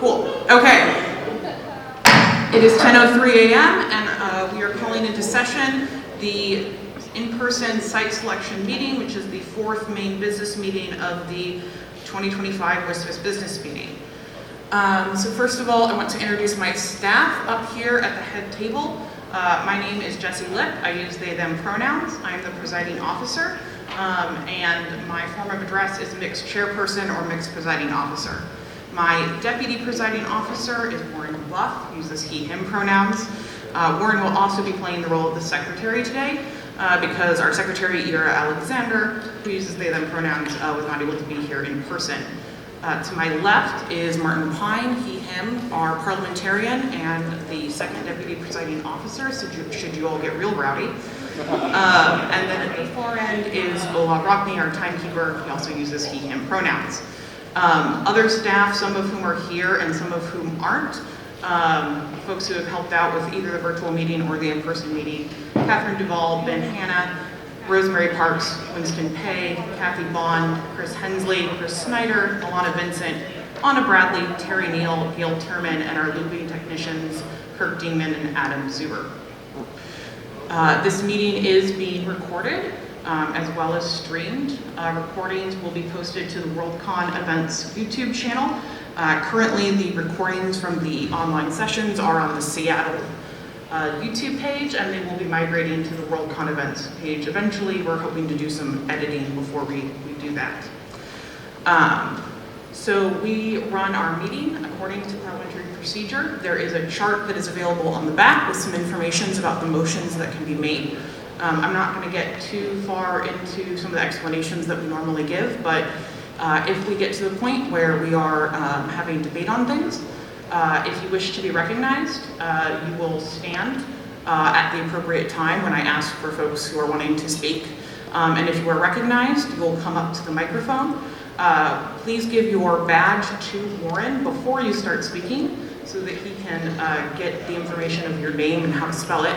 Cool. Okay. It is 10:03 a.m. and we are calling into session the in-person site selection meeting, which is the fourth main business meeting of the 2025 WSFS business meeting. So first of all, I want to introduce my staff up here at the head table. My name is Jessie Lipp. I use they, them pronouns. I am the presiding officer, and my form of address is mixed chairperson or mixed presiding officer. My deputy presiding officer is Warren Bluff, uses he, him pronouns. Warren will also be playing the role of the secretary today because our secretary, Ira Alexander, who uses they, them pronouns, was not able to be here in person. To my left is Martin Pine, he, him, our parliamentarian and the second deputy presiding officer, so should you all get real rowdy. And then at the far end is Ola Rockney, our timekeeper. He also uses he, him pronouns. Other staff, some of whom are here and some of whom aren't, folks who have helped out with either the virtual meeting or the in-person meeting: Catherine Duvall, Ben Hanna, Rosemary Parks, Winston Pay, Kathy Bond, Chris Hensley, Chris Snyder, Alana Vincent, Anna Bradley, Terry Neal, Gail Turman, and our looping technicians, Kirk Dingman and Adam Zuber. This meeting is being recorded as well as streamed. Recordings will be posted to the Worldcon events YouTube channel. Currently, the recordings from the online sessions are on the Seattle YouTube page, and they will be migrating to the Worldcon events page. Eventually, we're hoping to do some editing before we do that. So we run our meeting according to parliamentary procedure. There is a chart that is available on the back with some information about the motions that can be made. I'm not going to get too far into some of the explanations that we normally give, but if we get to the point where we are having debate on things, if you wish to be recognized, you will stand at the appropriate time when I ask for folks who are wanting to speak. And if you are recognized, you will come up to the microphone. Please give your badge to Warren before you start speaking so that he can get the information of your name and how to spell it.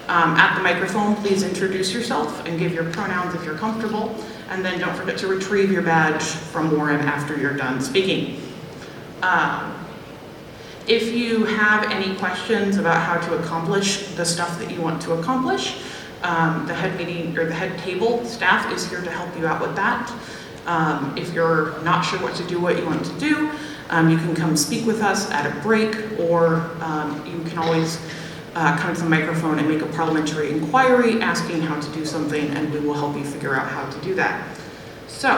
At the microphone, please introduce yourself and give your pronouns if you're comfortable. And then don't forget to retrieve your badge from Warren after you're done speaking. If you have any questions about how to accomplish the stuff that you want to accomplish, the head meeting or the head table staff is here to help you out with that. If you're not sure what to do, what you want to do, you can come speak with us at a break, or you can always come to the microphone and make a parliamentary inquiry asking how to do something, and we will help you figure out how to do that. So,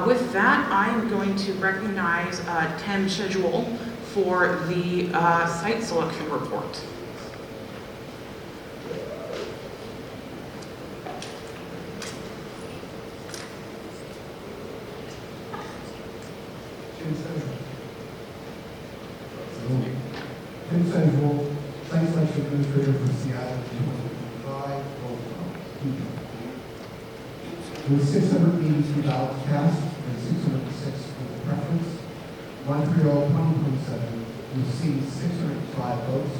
with that, I'm going to recognize Tim Schedule for the site selection report. Tim Central, Site Selection Administrator for Seattle 2025 Worldcon. There were 682 ballots cast and 606 with preference. Montreal 2027 received 605 votes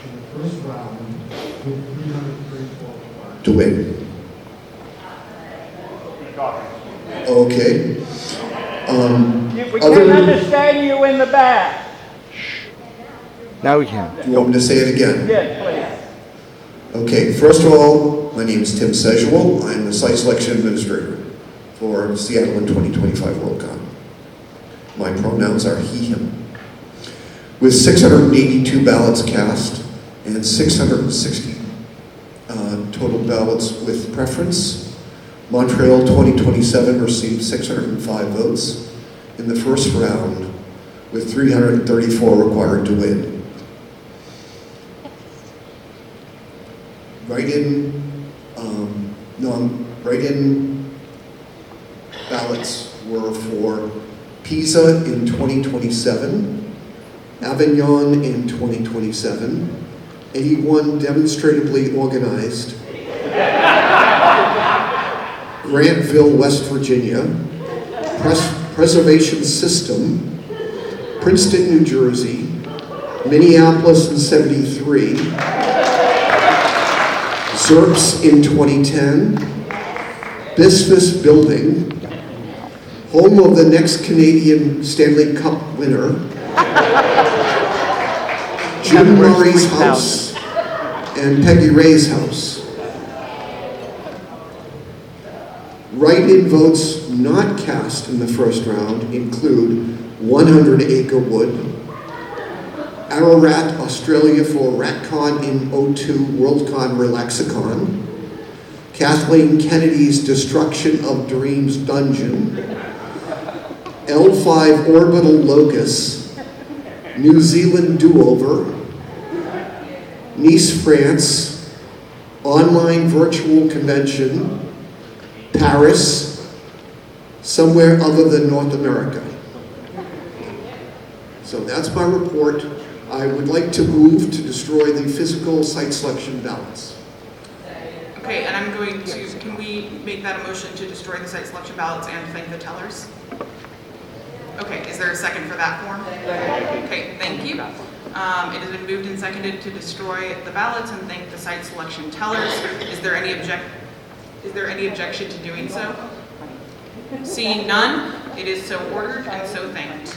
in the first round with 334 required. To win. Okay. We can't understand you in the back. Now we can. You want me to say it again? Yes, please. Okay, first of all, my name is Tim Sejuel. I'm the Site Selection Administrator for Seattle in 2025 Worldcon. My pronouns are he, him. With 682 ballots cast and 660 total ballots with preference, Montreal 2027 received 605 votes in the first round with 334 required to win. Write-in ballots were for Pisa in 2027, Avignon in 2027, 81 demonstratively organized, Grantville, West Virginia, Preservation System, Princeton, New Jersey, Minneapolis in 73, Zerps in 2010, Bisphus Building, home of the next Canadian Stanley Cup winner, Jim Murray's house, and Peggy Ray's house. Write-in votes not cast in the first round include 100 Acre Wood, Ararat, Australia for Ratcon in O2 Worldcon Relaxicon, Kathleen Kennedy's Destruction of Dreams Dungeon, L5 Orbital Locus, New Zealand Do-Over, Nice, France, Online Virtual Convention, Paris, somewhere other than North America. So that's my report. I would like to move to destroy the physical site selection ballots. Okay, and I'm going to, can we make that a motion to destroy the site selection ballots and thank the tellers? Okay, is there a second for that form? Okay, thank you. It has been moved and seconded to destroy the ballots and thank the site selection tellers. Is there any objection to doing so? Seeing none, it is so ordered and so thanked.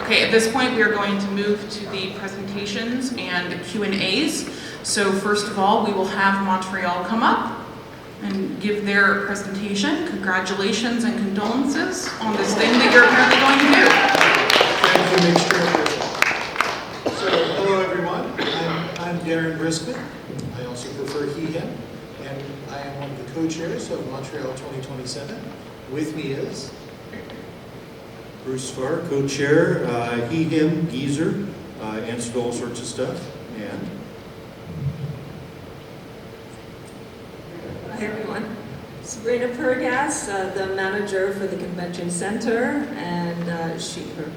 Okay, at this point, we are going to move to the presentations and the Q&As. So first of all, we will have Montreal come up and give their presentation. Congratulations and condolences on this thing that you're apparently going to do. Thank you, Ms. Chair. So, hello everyone. I'm Darren Briskman. I also prefer he, him, and I am one of the co-chairs of Montreal 2027. With me is Bruce Farr, co-chair, he, him, geezer, answered all sorts of stuff, and Hi everyone. Sabrina Pergas, the manager for the convention center, and she, her.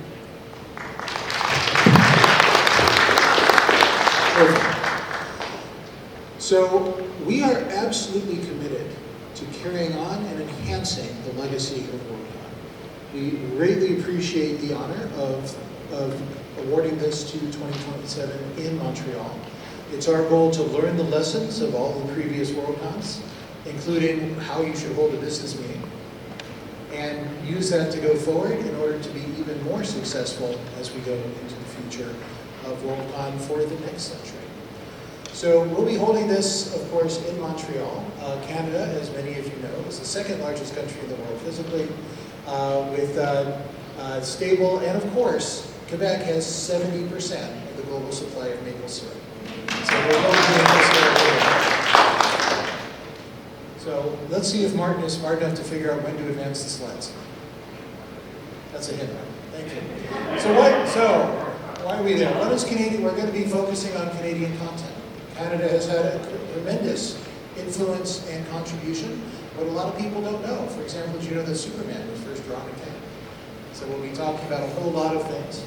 So we are absolutely committed to carrying on and enhancing the legacy of Worldcon. We greatly appreciate the honor of awarding this to 2027 in Montreal. It's our goal to learn the lessons of all the previous Worldcons, including how you should hold a business meeting, and use that to go forward in order to be even more successful as we go into the future of Worldcon for the next century. So we'll be holding this, of course, in Montreal. Canada, as many of you know, is the second largest country in the world physically, with stable, and of course, Quebec has 70% of the global supply of maple syrup. So we're holding maple syrup here. So let's see if Martin is smart enough to figure out when to advance the slides. That's a hint. Thank you. So why are we there? What is Canadian? We're going to be focusing on Canadian content. Canada has had a tremendous influence and contribution, but a lot of people don't know. For example, did you know that Superman was first drawn in Canada? So we'll be talking about a whole lot of things.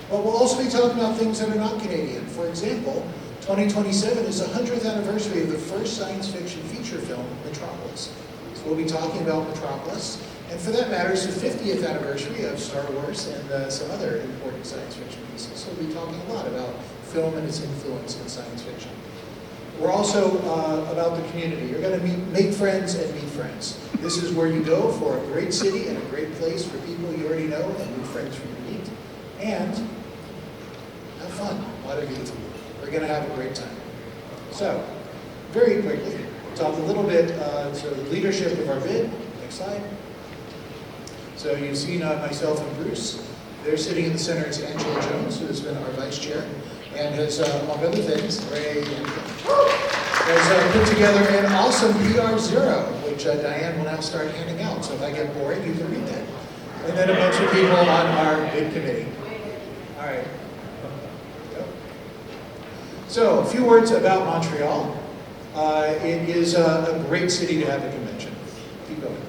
But we'll also be talking about things that are not Canadian. For example, 2027 is the 100th anniversary of the first science fiction feature film, Metropolis. So we'll be talking about Metropolis. And for that matter, it's the 50th anniversary of Star Wars and some other important science fiction pieces. So we'll be talking a lot about film and its influence in science fiction. We're also about the community. You're going to make friends and meet friends. This is where you go for a great city and a great place for people you already know and new friends for you to meet. And have fun. A lot of you. We're going to have a great time. So, very quickly, talk a little bit, so the leadership of our bid. Next slide. So you've seen myself and Bruce. They're sitting in the center. It's Angela Jones, who has been our vice chair, and has, among other things, has put together an awesome PR Zero, which Diane will now start handing out. So if I get bored, you can read that. And then a bunch of people on our bid committee. All right. So a few words about Montreal. It is a great city to have a convention. Keep going.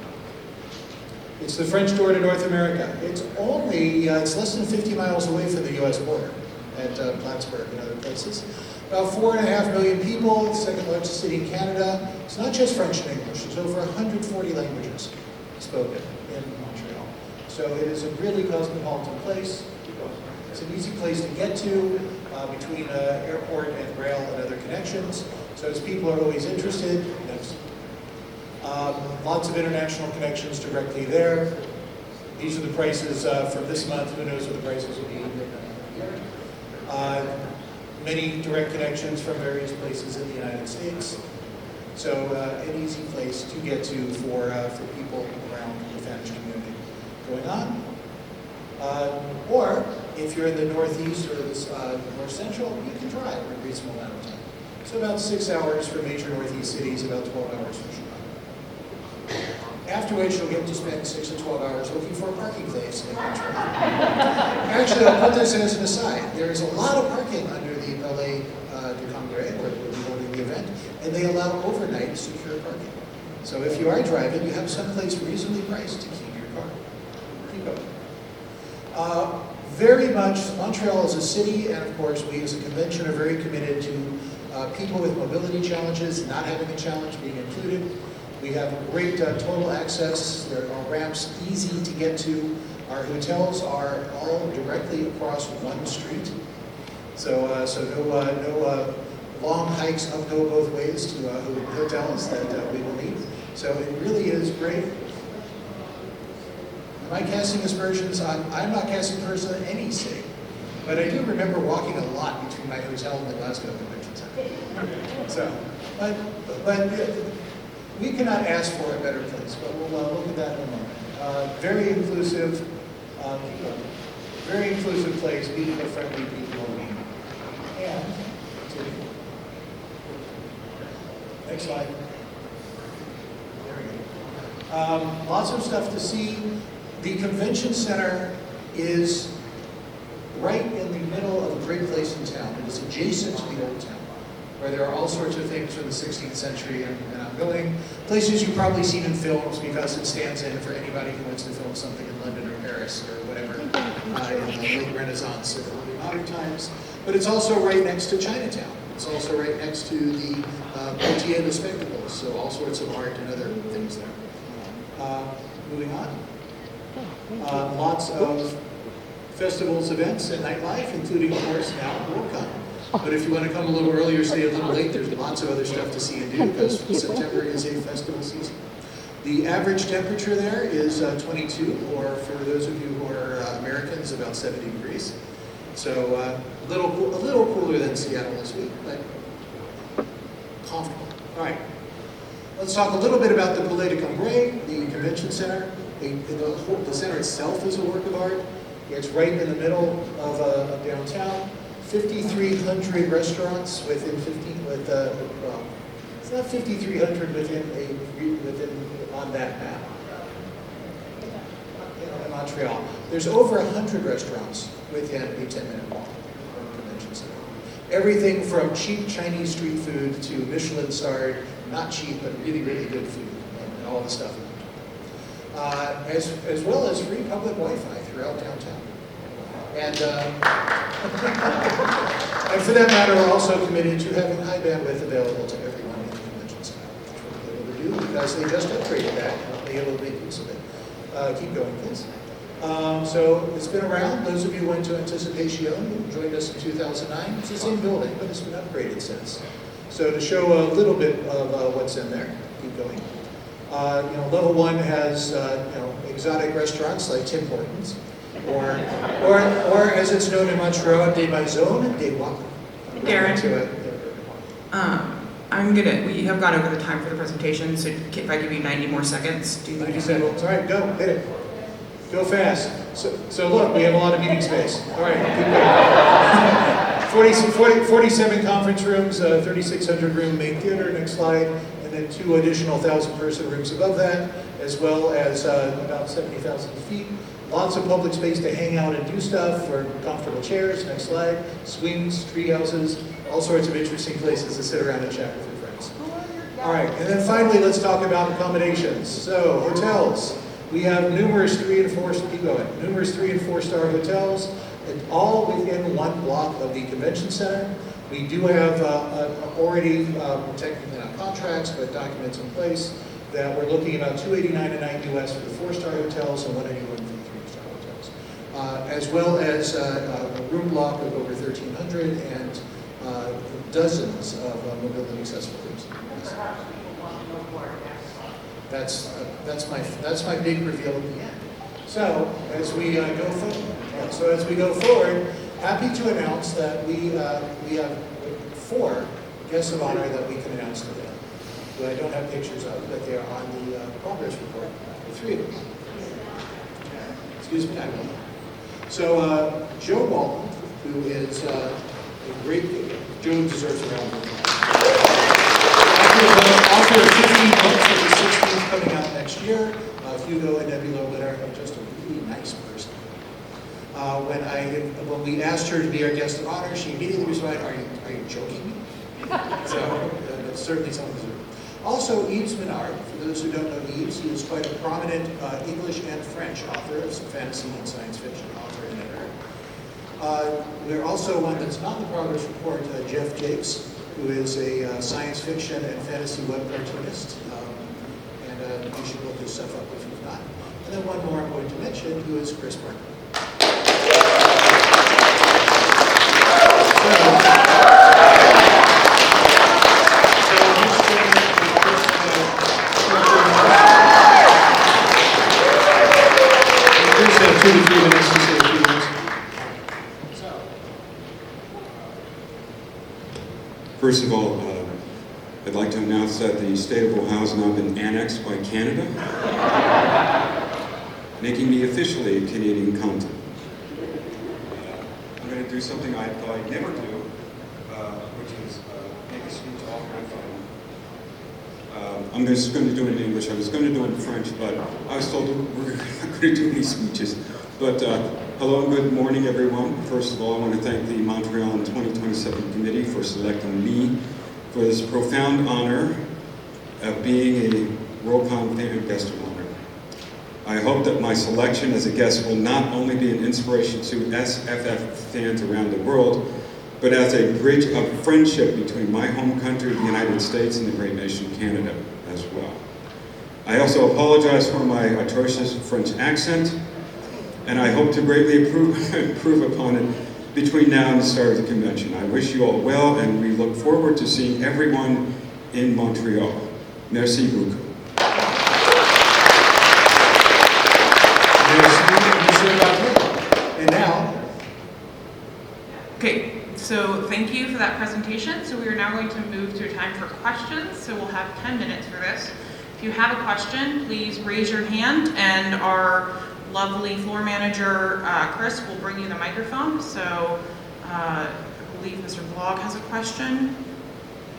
It's the French door to North America. It's only, it's less than 50 miles away from the US border at Plattsburgh and other places. About 4.5 million people, the second largest city in Canada. It's not just French and English. There's over 140 languages spoken in Montreal. So it is a really cosmopolitan place. It's an easy place to get to between airport and rail and other connections. It's So as people are always interested, lots of international connections directly there. These are the prices from this month. Who knows what the prices will be in the year. Many direct connections from various places in the United States. So an easy place to get to for people around the Spanish community going on. Or if you're in the Northeast or the North Central, you can drive a reasonable amount of time. So about 6 hours from major Northeast cities, about 12 hours from Chicago. After which you'll get to spend 6 to 12 hours looking for a parking place in Montreal. Actually, I'll put this as an aside. There is a lot of parking under the Palais du Congrès, where we'll be holding the event, and they allow overnight secure parking. So if you are driving, you have someplace reasonably priced to keep your car. Keep going. Very much, Montreal is a city, and of course, we as a convention are very committed to people with mobility challenges not having a challenge being included. We have great total access. There are ramps easy to get to. Our hotels are all directly across one street. So no long hikes uphill both ways to hotels that we will need. So it really is great. Am I casting aspersions on? I'm not casting aspersions on any city, but I do remember walking a lot between my hotel and the Glasgow Convention Center. So, but we cannot ask for a better place, but we'll look at that in a moment. Very inclusive, place, people-friendly, people-oriented. And, next slide. There we go. Lots of stuff to see. The convention center is right in the middle of a great place in town. It is adjacent to the old town, where there are all sorts of things from the 16th century and ongoing. Places you've probably seen in films because it stands in for anybody who wants to film something in London or Paris or whatever in the late Renaissance or early modern times. But it's also right next to Chinatown. It's also right next to the Quartier des Spectacles, so all sorts of art and other things there. Moving on. Lots of festivals, events, and nightlife, including, of course, now Worldcon. But if you want to come a little early or stay a little late, there's lots of other stuff to see and do because September is a festival season. The average temperature there is 22, or for those of you who are Americans, about 70 degrees. So a little cooler than Seattle this week, but comfortable. All right. Let's talk a little bit about the Palais du Congrès, the convention center. The center itself is a work of art. It's right in the middle of downtown. 5,300 restaurants within 15. It's not 5,300 within on that map. In Montreal, there's over 100 restaurants within a 10-minute walk from convention center. Everything from cheap Chinese street food to Michelin-starred, not cheap but really good food, and all the stuff. As well as free public Wi-Fi throughout downtown. And for that matter, we're also committed to having high bandwidth available to everyone in the convention center, which we're able to do because they just upgraded that and we'll be able to make use of it. Keep going, please. So it's been around. Those of you who went to Anticipation, who joined us in 2009, it's the same building, but it's been upgraded since. So to show a little bit of what's in there, keep going. Level 1 has exotic restaurants like Tim Hortons, or as it's known in Montreal, des maisons, des wok. Darren, we have gone over the time for the presentation, so if I give you 90 more seconds, do you think 90 seconds. All right, go, hit it. Go fast. So look, we have a lot of meeting space. All right, keep going. 47 conference rooms, 3,600 room main theater, next slide, and then 2 additional 1,000-person rooms above that, as well as about 70,000 feet. Lots of public space to hang out and do stuff for comfortable chairs, next slide, swings, tree houses, all sorts of interesting places to sit around and chat with your friends. All right, and then finally, let's talk about accommodations. So, hotels. We have numerous 3 and 4 star hotels, all within one block of the convention center. We do have already, technically not contracts, but documents in place that we're looking about $289 a night US for the 4-star hotels and $181 for the 3-star hotels, as well as a room block of over 1,300 and dozens of mobility accessible rooms. That's my big reveal at the end. So as we go forward, happy to announce that we have 4 guests of honor that we can announce today, who I don't have pictures of, but they are on the progress report. The 3 of them. Excuse me, I will. So Joe Walton, who is a great, Joe deserves a round of applause. Author of 15 books, with the 16th coming out next year. Hugo and Nebula winner, just a really nice person. When we asked her to be our guest of honor, she immediately responded, "Are you joking me?" So that's certainly something to do. Also, Yves Menard. For those who don't know Yves, he is quite a prominent English and French author of some fantasy and science fiction author and editor. We're also one that's not in the progress report, Jeff Jakes, who is a science fiction and fantasy web cartoonist. And you should look his stuff up if you've not. And then one more I'm going to mention, who is Chris Burke. First of all, I'd like to announce that the state of Ohio has now been annexed by Canada, making me officially a Canadian continent. I'm going to do something I thought I'd never do, which is make a speech off my phone. I'm just going to do it in English. I was going to do it in French, but I was told we're not going to do any speeches. But hello and good morning, everyone. First of all, I want to thank the Montreal 2027 Committee for selecting me for this profound honor of being a Worldcon guest of honor. I hope that my selection as a guest will not only be an inspiration to SFF fans around the world, but as a bridge of friendship between my home country, the United States, and the great nation Canada as well. I also apologize for my atrocious French accent, and I hope to greatly improve upon it between now and the start of the convention. I wish you all well, and we look forward to seeing everyone in Montreal. Merci beaucoup. And now, Okay, so thank you for that presentation. So we are now going to move to a time for questions. So we'll have 10 minutes for this. If you have a question, please raise your hand, and our lovely floor manager, Chris, will bring you the microphone. So I believe Mr. Vlog has a question.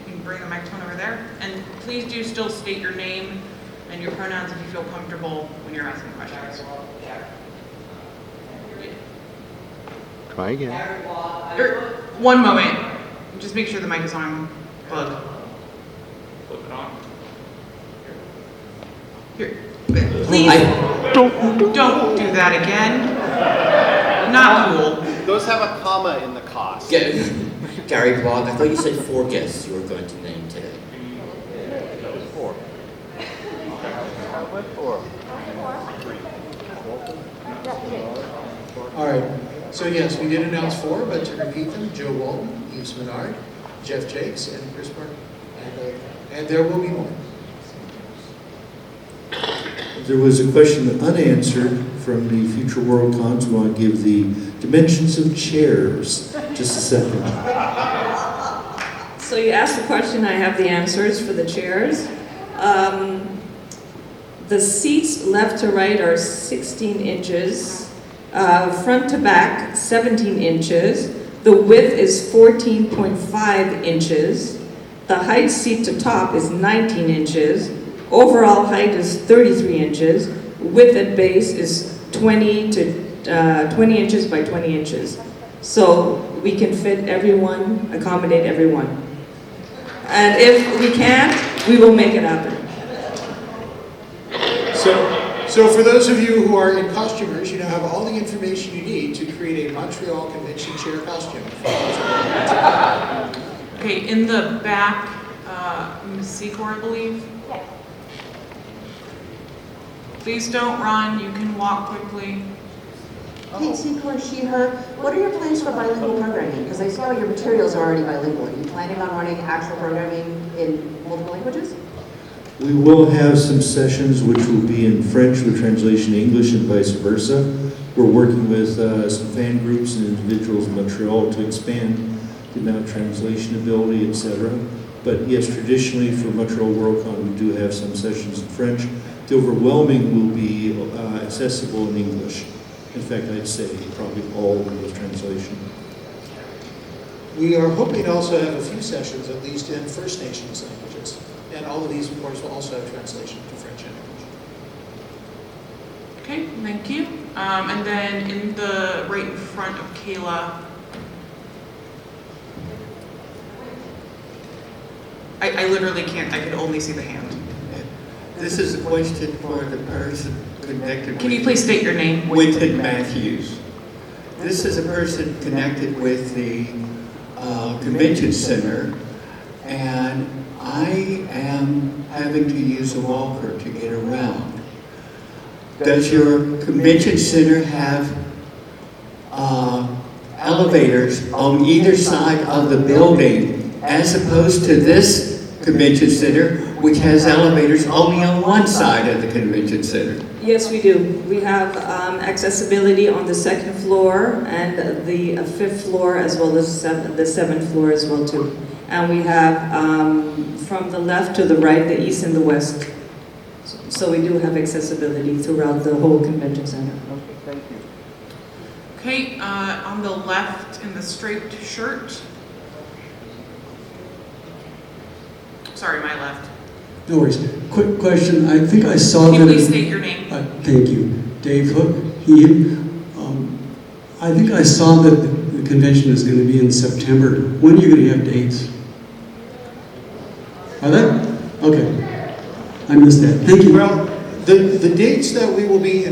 You can bring the microphone over there. And please do still state your name and your pronouns if you feel comfortable when you're asking questions. Try again. One moment. Just make sure the mic is on. Plug. Flip it on. Here. Please don't do that again. Not cool. Those have a comma in the cost. Gary Blog, I thought you said 4 guests you were going to name today. That was 4. all right. So yes, we did announce 4, but to repeat them, Joe Walton, Yves Menard, Jeff Jakes, and Chris Burke. And there will be more. There was a question unanswered from the future Worldcons. We want to give the dimensions of chairs. Just a second. So you asked the question, I have the answers for the chairs. The seats left to right are 16 inches, front to back 17 inches. The width is 14.5 inches. The height seat to top is 19 inches. Overall height is 33 inches. Width at base is 20 inches by 20 inches. So we can fit everyone, accommodate everyone. And if we can't, we will make it happen. So for those of you who are in costumers, you now have all the information you need to create a Montreal convention chair costume. Okay, in the back, Ms. Secor, I believe. Please don't run, you can walk quickly. Kate Seekler, she, her. What are your plans for bilingual programming? Because I saw your materials are already bilingual. Are you planning on running actual programming in multiple languages? We will have some sessions which will be in French with translation to English and vice versa. We're working with some fan groups and individuals in Montreal to expand the amount of translation ability, etc. But yes, traditionally for Montreal Worldcon, we do have some sessions in French. The overwhelming will be accessible in English. In fact, I'd say probably all of those translation. We are hoping to also have a few sessions, at least in First Nations languages. And all of these, of course, will also have translation to French and English. Okay, thank you. And then in the right in front of Kayla, I literally can't, I can only see the hand. This is a question for the person connected. Can you please state your name? Winton Matthews. This is a person connected with the convention center, and I am having to use a walker to get around. Does your convention center have elevators on either side of the building, as opposed to this convention center, which has elevators only on one side of the convention center? Yes, we do. We have accessibility on the second floor and the fifth floor, as well as the seventh floor as well too. And we have from the left to the right, the east and the west. So we do have accessibility throughout the whole convention center. Okay, thank you. Okay, on the left in the striped shirt. Sorry, my left. No worries. Quick question. I think I saw Can you that. please state your name? Thank you. Dave Hook, he, I think I saw that the convention is going to be in September. When are you going to have dates? Are there? Okay. I missed that. Thank you. Well, the dates that we will be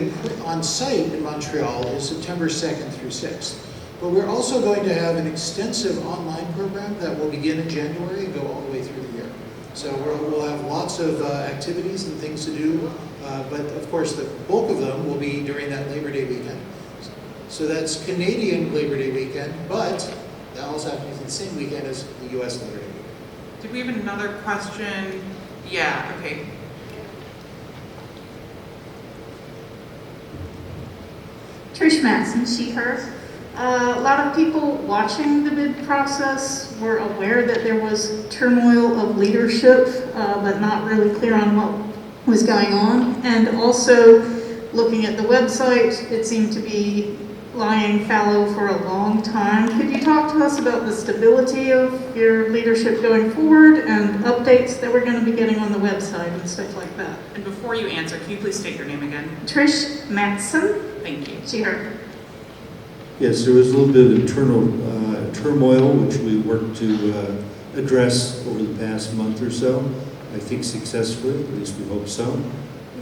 on site in Montreal is September 2nd through 6th. But we're also going to have an extensive online program that will begin in January and go all the way through the year. So we'll have lots of activities and things to do, but of course the bulk of them will be during that Labor Day weekend. So that's Canadian Labor Day weekend, but that also happens to be the same weekend as the US Labor Day weekend. Did we have another question? Yeah, okay. Trish Matson, she, her. A lot of people watching the bid process were aware that there was turmoil of leadership, but not really clear on what was going on. And also, looking at the website, it seemed to be lying fallow for a long time. Could you talk to us about the stability of your leadership going forward and updates that we're going to be getting on the website and stuff like that? And before you answer, can you please state your name again? Trish Matson. Thank you. She, her. Yes, there was a little bit of internal turmoil, which we worked to address over the past month or so. I think successfully, at least we hope so.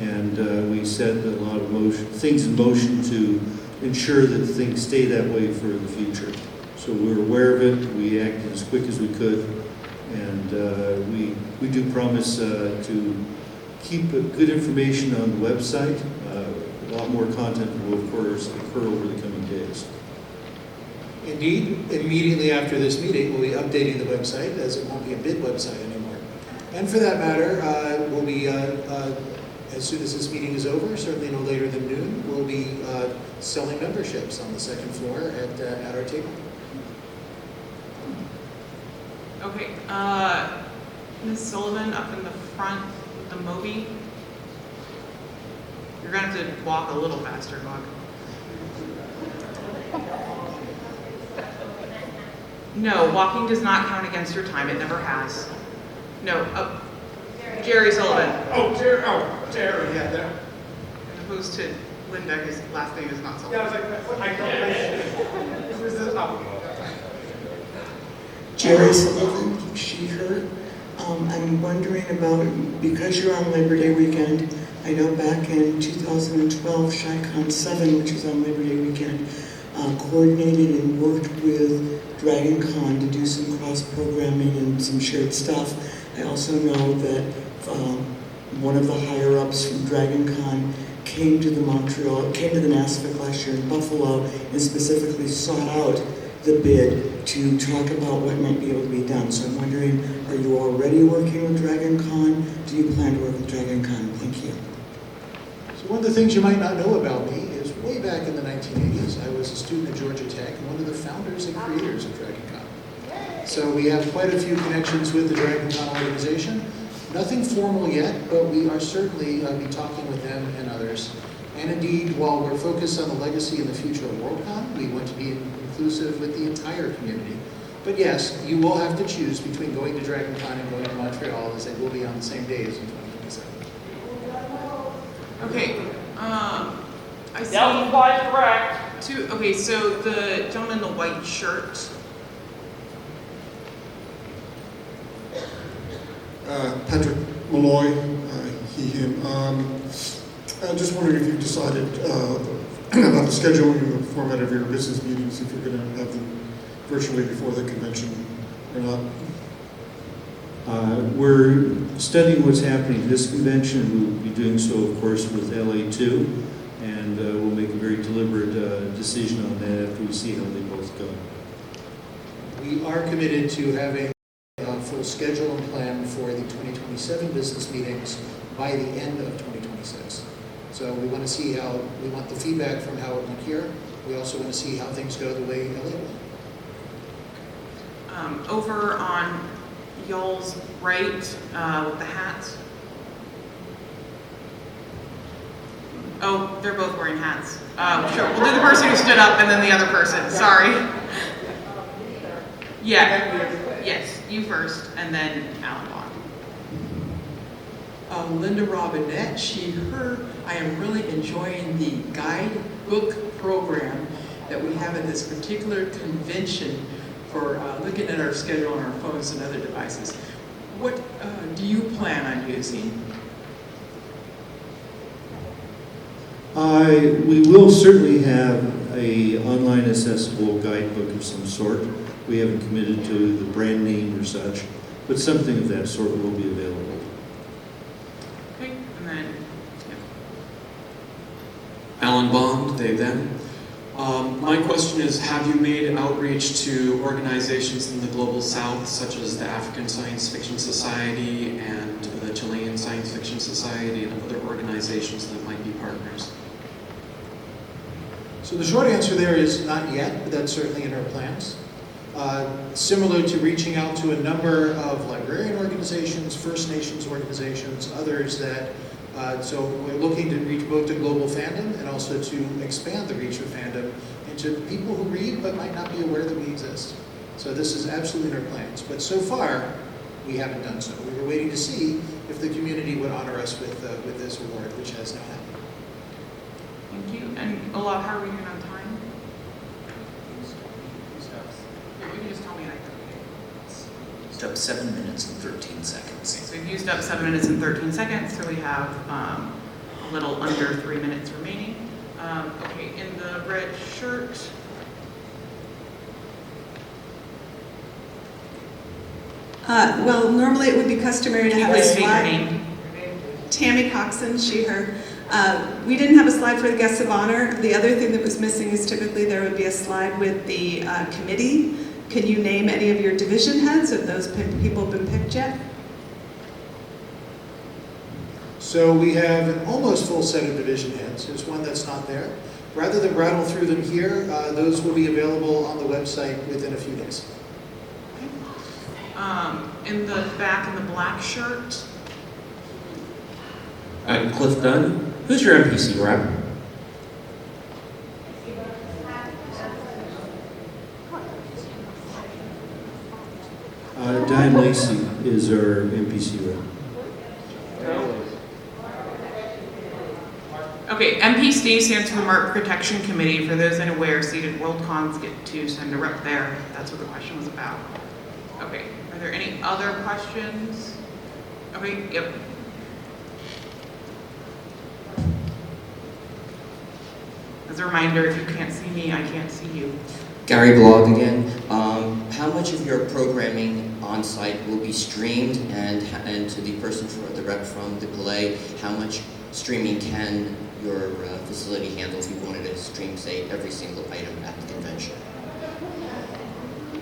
And we set a lot of things in motion to ensure that things stay that way for the future. So we were aware of it, we acted as quick as we could, and we do promise to keep good information on the website. A lot more content will, of course, occur over the coming days. Indeed, immediately after this meeting, we'll be updating the website, as it won't be a bid website anymore. And for that matter, we'll be, as soon as this meeting is over, certainly no later than noon, we'll be selling memberships on the second floor at our table. Okay, Ms. Sullivan up in the front with the Moby. You're gonna have to walk a little faster, Bob. No, walking does not count against your time. It never has. No, Jerry Sullivan. Jerry, yeah, there. As opposed to Linda, whose last name is not Sullivan. Yeah, I was like, I know. Who's this? Jerry Sullivan, she, her. I'm wondering about, because you're on Labor Day weekend, I know back in 2012, LAcon 7, which was on Labor Day weekend, coordinated and worked with DragonCon to do some cross-programming and some shared stuff. I also know that one of the higher-ups from DragonCon came to the NASFIC last year in Buffalo and specifically sought out the bid to talk about what might be able to be done. So I'm wondering, are you already working with DragonCon? Do you plan to work with DragonCon? Thank you. So one of the things you might not know about me is way back in the 1980s, I was a student at Georgia Tech and one of the founders and creators of DragonCon. So we have quite a few connections with the DragonCon organization. Nothing formal yet, but we are certainly be talking with them and others. And indeed, while we're focused on the legacy and the future of Worldcon, we want to be inclusive with the entire community. But yes, you will have to choose between going to DragonCon and going to Montreal, as they will be on the same days in 2027. Okay, I see. Delta applies correct. Okay, so the gentleman in the white shirt. Patrick Malloy, he, him. I just wondered if you've decided about the scheduling and the format of your business meetings, if you're going to have them virtually before the convention or not. We're studying what's happening this convention. We'll be doing so, of course, with LA2, and we'll make a very deliberate decision on that after we see how they both go. We are committed to having a full schedule and plan for the 2027 business meetings by the end of 2026. So we want to see we want the feedback from how it went here. We also want to see how things go the way LA went. Over on y'all's right with the hats. Oh, they're both wearing hats. Sure, we'll do the person who stood up and then the other person. Sorry. Yeah. Yes, you first, and then Alan Bond. Linda Robinette, she, her. I am really enjoying the guidebook program that we have at this particular convention for looking at our schedule on our phones and other devices. What do you plan on using? We will certainly have a online accessible guidebook of some sort. We haven't committed to the brand name or such, but something of that sort will be available. Okay, and then Alan Bond, they, them. My question is, have you made outreach to organizations in the Global South, such as the African Science Fiction Society and the Chilean Science Fiction Society and other organizations that might be partners? So the short answer there is not yet, but that's certainly in our plans. Similar to reaching out to a number of librarian organizations, First Nations organizations, others that, so we're looking to reach both the global fandom and also to expand the reach of fandom into people who read but might not be aware that we exist. So this is absolutely in our plans, but so far we haven't done so. We were waiting to see if the community would honor us with this award, which has now happened. thank you. And Olaf, how are we doing on time? Yeah, you can just tell me. Used up 7 minutes and 13 seconds. So we've used up 7 minutes and 13 seconds, so we have a little under 3 minutes remaining. Okay, in the red shirt. Well, normally it would be customary to have a Please state your slide. name. Tammy Coxon, she, her. We didn't have a slide for the guests of honor. The other thing that was missing is typically there would be a slide with the committee. Can you name any of your division heads? Have those people been picked yet? So we have an almost full set of division heads. There's one that's not there. Rather than rattle through them here, those will be available on the website within a few days. In the back in the black shirt. I'm Cliff Dunn. Who's your MPC rep? Diane Lacey is our MPC rep. Okay, MPC stands for the Mark Protection Committee. For those unaware, seated Worldcons get to send a rep there. That's what the question was about. Okay, are there any other questions? Okay, yep. As a reminder, if you can't see me, I can't see you. Gary Blog again. How much of your programming on site will be streamed, and to the person for the rep from the Palais, how much streaming can your facility handle if you wanted to stream, say, every single item at the convention?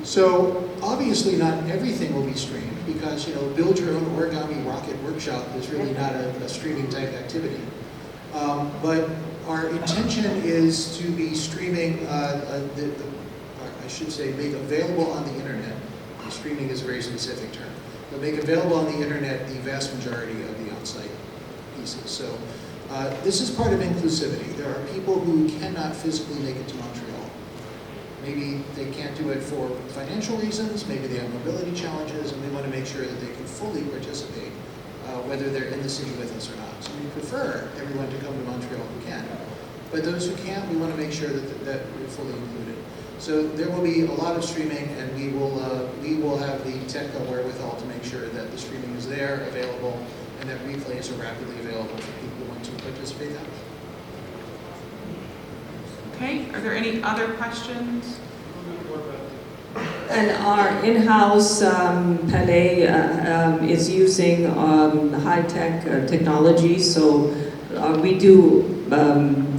So obviously not everything will be streamed because, build your own origami rocket workshop is really not a streaming type activity. But our intention is to be streaming, I should say, make available on the internet. Streaming is a very specific term, but make available on the internet the vast majority of the on-site pieces. So this is part of inclusivity. There are people who cannot physically make it to Montreal. Maybe they can't do it for financial reasons, maybe they have mobility challenges, and we want to make sure that they can fully participate, whether they're in the city with us or not. So we prefer everyone to come to Montreal who can. But those who can't, we want to make sure that we're fully included. So there will be a lot of streaming, and we will have the tech wherewithal to make sure that the streaming is there, available, and that replays are rapidly available for people who want to participate that way. Okay, are there any other questions? And our in-house Palais is using high-tech technology, so we do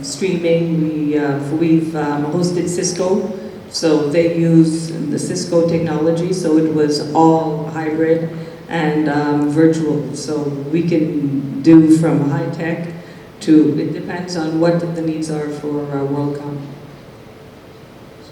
streaming. We've hosted Cisco, so they use the Cisco technology, so it was all hybrid and virtual. So we can do from high-tech to, it depends on what the needs are for Worldcon.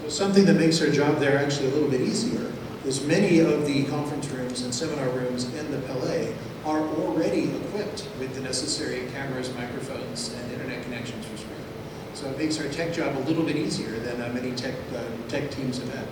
So something that makes our job there actually a little bit easier is many of the conference rooms and seminar rooms in the Palais are already equipped with the necessary cameras, microphones, and internet connections for streaming. So it makes our tech job a little bit easier than many tech teams have had.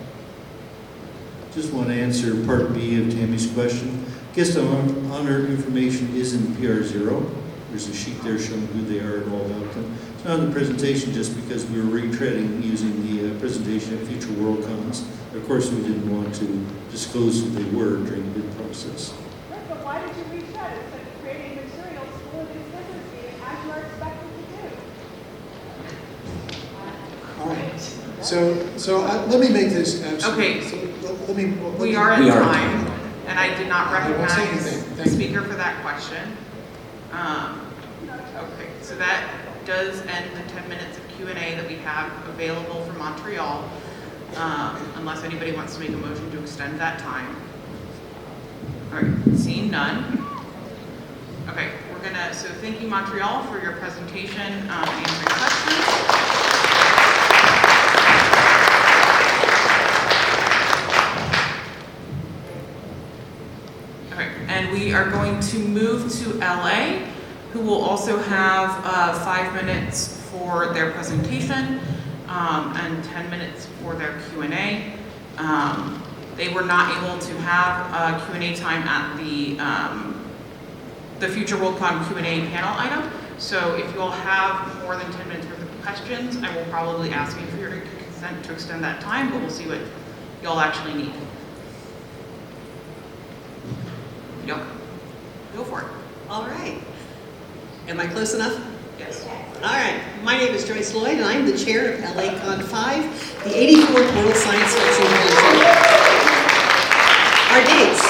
Just want to answer part B of Tammy's question. Guest honor information is in PR0. There's a sheet there showing who they are and all about them. It's not in the presentation just because we were retreading using the presentation at future Worldcons. Of course, we didn't want to disclose who they were during the bid process. Right, but why did you retread instead of creating materials for this business meeting as you are expected to do? All right. So let me make this absolutely. Okay. Let me. We are at time, and I did not I won't say recognize anything. the speaker for that question. Okay, so that does end the 10 minutes of Q&A that we have available for Montreal, unless anybody wants to make a motion to extend that time. All right, seeing none. Okay, so thank you, Montreal, for your presentation, answering questions. And we are going to move to LA, who will also have 5 minutes for their presentation and 10 minutes for their Q&A. They were not able to have Q&A time at the Future Worldcon Q&A panel item. So if you all have more than 10 minutes worth of questions, I will probably ask you for your consent to extend that time, but we'll see what y'all actually need. Yep. Go for it. All right. Am I close enough? Yes. All right. My name is Joyce Lloyd, and I'm the chair of LAcon V, the 84th World Science Selection Convention. Our dates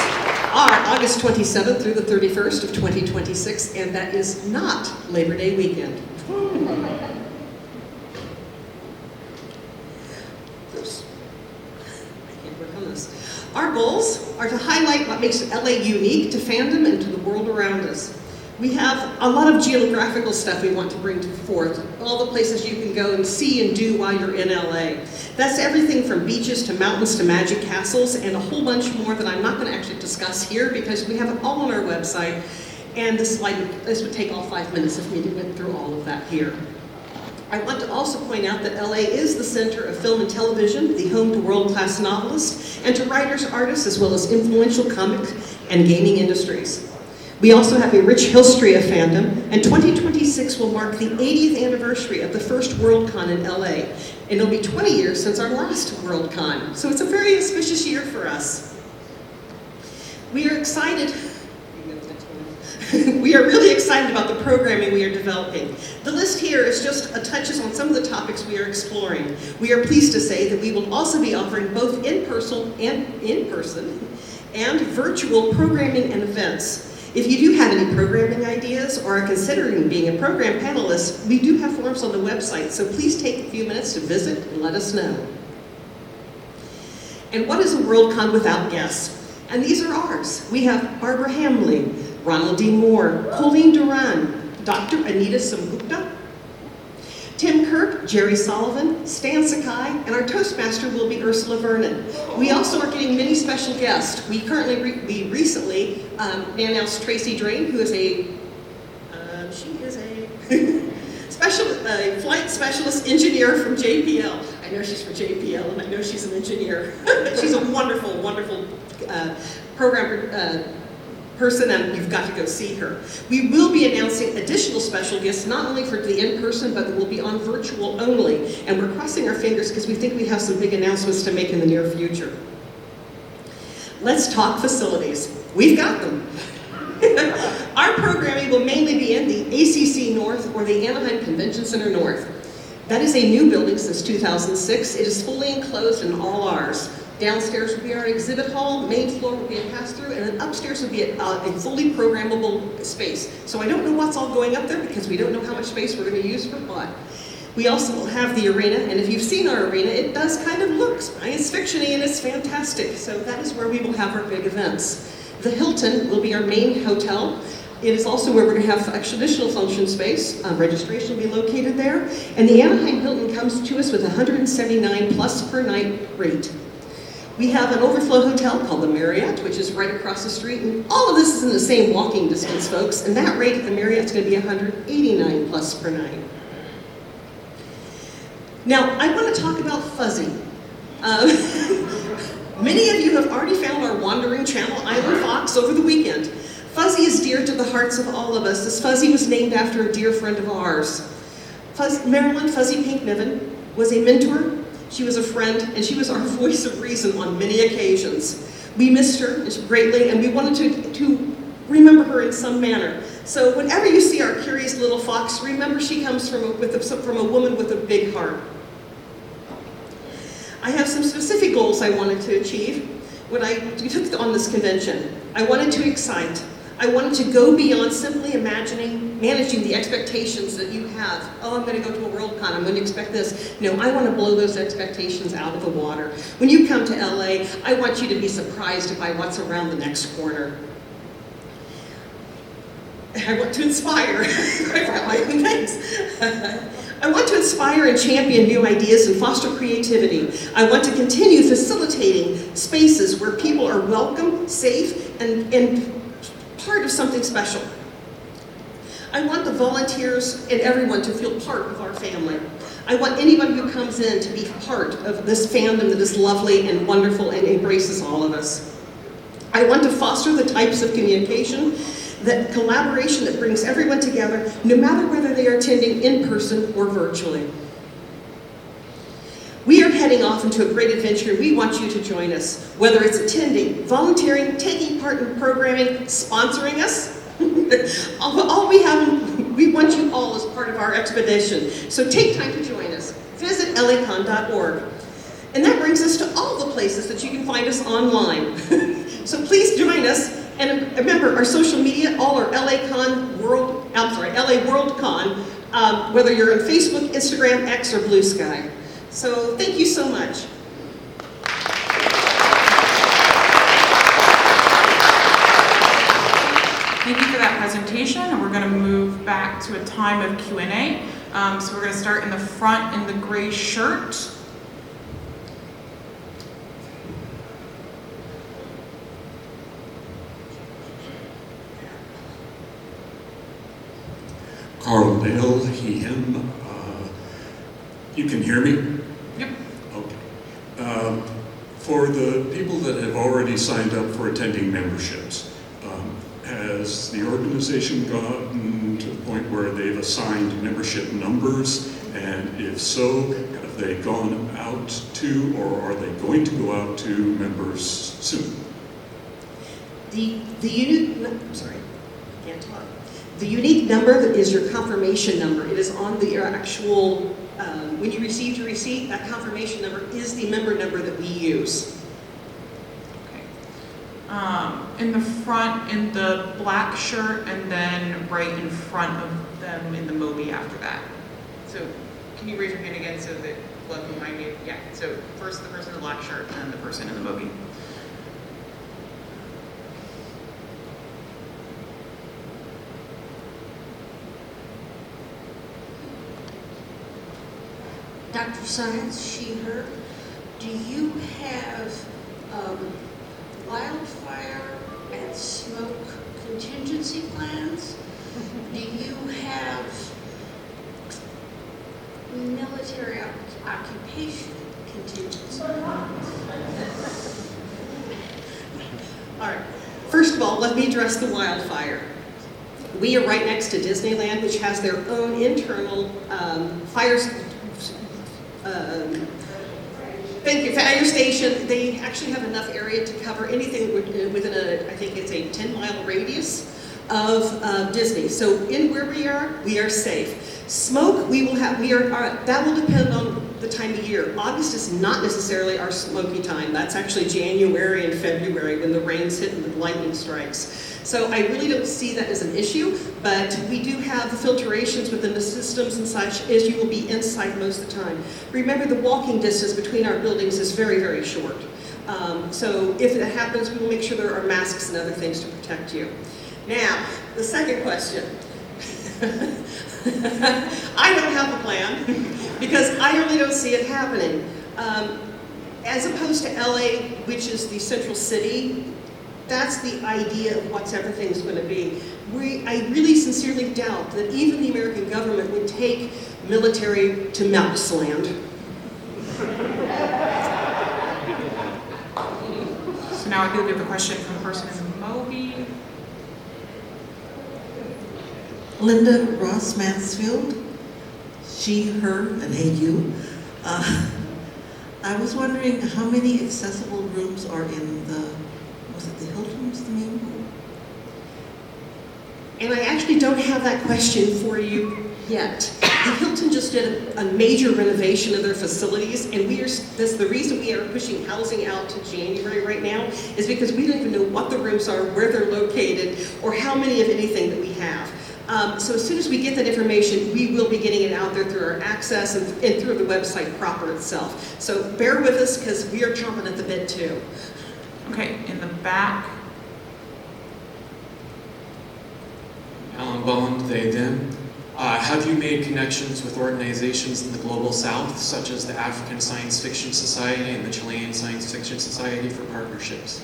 are August 27th through the 31st of 2026, and that is not Labor Day weekend. Oops. I can't work on this. Our goals are to highlight what makes LA unique to fandom and to the world around us. We have a lot of geographical stuff we want to bring forth, all the places you can go and see and do while you're in LA. That's everything from beaches to mountains to magic castles and a whole bunch more that I'm not going to actually discuss here because we have it all on our website, and this would take all 5 minutes if we went through all of that here. I want to also point out that LA is the center of film and television, the home to world-class novelists, and to writers, artists, as well as influential comic and gaming industries. We also have a rich history of fandom, and 2026 will mark the 80th anniversary of the first Worldcon in LA, and it'll be 20 years since our last Worldcon, so it's a very auspicious year for us. We are excited. We are really excited about the programming we are developing. The list here is just touches on some of the topics we are exploring. We are pleased to say that we will also be offering both in-person and virtual programming and events. If you do have any programming ideas or are considering being a program panelist, we do have forms on the website, so please take a few minutes to visit and let us know. And what is a Worldcon without guests? And these are ours. We have Barbara Hamley, Ronald D. Moore, Colleen Duran, Dr. Anita Samgupta, Tim Kirk, Jerry Sullivan, Stan Sakai, and our Toastmaster will be Ursula Vernon. We also are getting many special guests. We recently announced Tracy Drain, who is a flight specialist engineer from JPL. I know she's from JPL, and I know she's an engineer. She's a wonderful, wonderful program person, and you've got to go see her. We will be announcing additional special guests, not only for the in-person, but will be on virtual only. And we're crossing our fingers because we think we have some big announcements to make in the near future. Let's talk facilities. We've got them. Our programming will mainly be in the ACC North or the Anaheim Convention Center North. That is a new building since 2006. It is fully enclosed and all ours. Downstairs will be our exhibit hall, main floor will be a pass-through, and then upstairs will be a fully programmable space. So I don't know what's all going up there because we don't know how much space we're going to use for what. We also will have the arena, and if you've seen our arena, it does kind of look science fiction-y and it's fantastic. So that is where we will have our big events. The Hilton will be our main hotel. It is also where we're going to have additional function space. Registration will be located there. And the Anaheim Hilton comes to us with $179 plus per night rate. We have an overflow hotel called the Marriott, which is right across the street. And all of this is in the same walking distance, folks. And that rate at the Marriott is going to be $189 plus per night. Now, I want to talk about Fuzzy. Many of you have already found our wandering Channel Island fox over the weekend. Fuzzy is dear to the hearts of all of us, as Fuzzy was named after a dear friend of ours. Marilyn Fuzzy Pink Niven was a mentor, she was a friend, and she was our voice of reason on many occasions. We missed her greatly, and we wanted to remember her in some manner. So whenever you see our curious little fox, remember she comes from a woman with a big heart. I have some specific goals I wanted to achieve when I took on this convention. I wanted to excite. I wanted to go beyond simply managing the expectations that you have. Oh, I'm going to go to a Worldcon, I'm going to expect this. No, I want to blow those expectations out of the water. When you come to LA, I want you to be surprised by what's around the next corner. I want to inspire. I forgot my own things. I want to inspire and champion new ideas and foster creativity. I want to continue facilitating spaces where people are welcome, safe, and part of something special. I want the volunteers and everyone to feel part of our family. I want anyone who comes in to be part of this fandom that is lovely and wonderful and embraces all of us. I want to foster the types of communication, that collaboration that brings everyone together, no matter whether they are attending in person or virtually. We are heading off into a great adventure. We want you to join us, whether it's attending, volunteering, taking part in programming, sponsoring us. We want you all as part of our expedition. So take time to join us. Visit LAcon.org. And that brings us to all the places that you can find us online. So please join us. And remember, our social media, all are LA Worldcon, whether you're on Facebook, Instagram, X, or Blue Sky. So thank you so much. Thank you for that presentation, and we're going to move back to a time of Q&A. So we're going to start in the front in the gray shirt. Carl Dale, he, him. You can hear me? Yep. Okay. For the people that have already signed up for attending memberships, has the organization gotten to the point where they've assigned membership numbers? And if so, have they gone out to, or are they going to go out to members soon? The unique number is your confirmation number. It is on your actual, when you received your receipt, that confirmation number is the member number that we use. Okay. In the front, in the black shirt, and then right in front of them in the Moby after that. So can you raise your hand again so that Glenn can remind me? Yeah, so first the person in the black shirt, and then the person in the Moby. Dr. Science, she, her, do you have wildfire and smoke contingency plans? Do you have military occupation contingency plans? All right. First of all, let me address the wildfire. We are right next to Disneyland, which has their own internal fire station. They actually have enough area to cover anything within I think it's a 10-mile radius of Disney. So in where we are safe. Smoke, that will depend on the time of year. August is not necessarily our smoky time. That's actually January and February when the rains hit and the lightning strikes. So I really don't see that as an issue, but we do have the filtrations within the systems and such, as you will be inside most of the time. Remember, the walking distance between our buildings is very, very short. So if it happens, we will make sure there are masks and other things to protect you. Now, the second question. I don't have a plan because I really don't see it happening. As opposed to LA, which is the central city, that's the idea of what everything's going to be. I really sincerely doubt that even the American government would take military to Mouse Land. So now I think we have a question from the person in the Moby. Linda Ross Mansfield, she, her, and hey you. I was wondering how many accessible rooms are in was it the Hilton's the main one? And I actually don't have that question for you yet. The Hilton just did a major renovation of their facilities, and the reason we are pushing housing out to January right now is because we don't even know what the rooms are, where they're located, or how many of anything that we have. So as soon as we get that information, we will be getting it out there through our access and through the website proper itself. So bear with us because we are chomping at the bit too. Okay, in the back. Alan Bond, they, them. Have you made connections with organizations in the Global South, such as the African Science Fiction Society and the Chilean Science Fiction Society, for partnerships?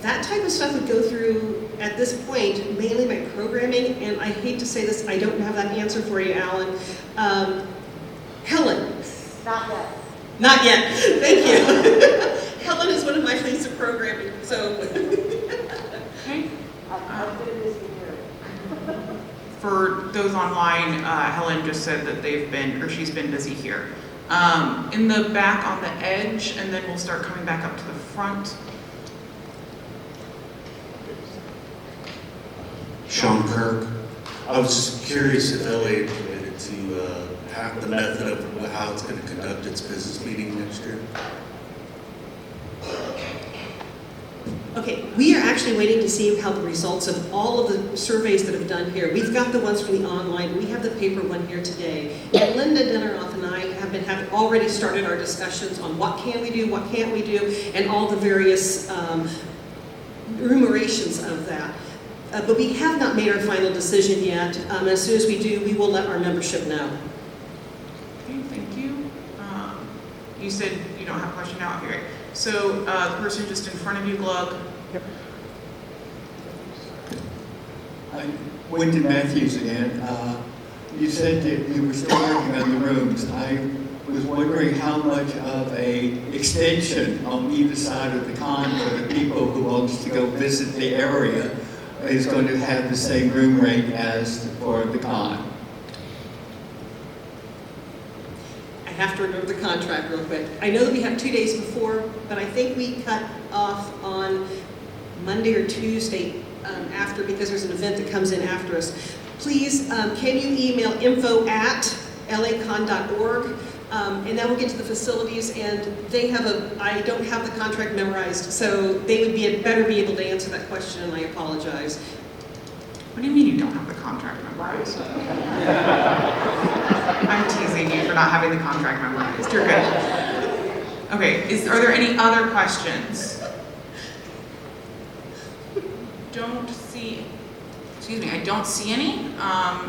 That type of stuff would go through, at this point, mainly my programming, and I hate to say this, I don't have that answer for you, Alan. Helen. Not yet. Not yet, thank you. Helen is one of my leads of programming, so. Okay. For those online, Helen just said that she's been busy here. In the back on the edge, and then we'll start coming back up to the front. Sean Kirk. I was just curious if LA committed to the method of how it's going to conduct its business meeting next year. Okay, we are actually waiting to see how the results of all of the surveys that have done here. We've got the ones from the online, we have the paper one here today. And Linda Dinneroff and I have already started our discussions on what can we do, what can't we do, and all the various rumorations of that. But we have not made our final decision yet. As soon as we do, we will let our membership know. Okay, thank you. You said you don't have a question now. Okay, so the person just in front of you, Glug. Yep. Wyndon Matthews again. You said that you were still working on the rooms. I was wondering how much of a extension on either side of the con for the people who want to go visit the area is going to have the same room rate as for the con. I have to remember the contract real quick. I know that we have 2 days before, but I think we cut off on Monday or Tuesday after, because there's an event that comes in after us. Please, can you email info@lacon.org? And now we'll get to the facilities, and they have I don't have the contract memorized, so they would better be able to answer that question, and I apologize. What do you mean you don't have the contract memorized? I'm teasing you for not having the contract memorized. You're good. Okay, are there any other questions? I don't see any.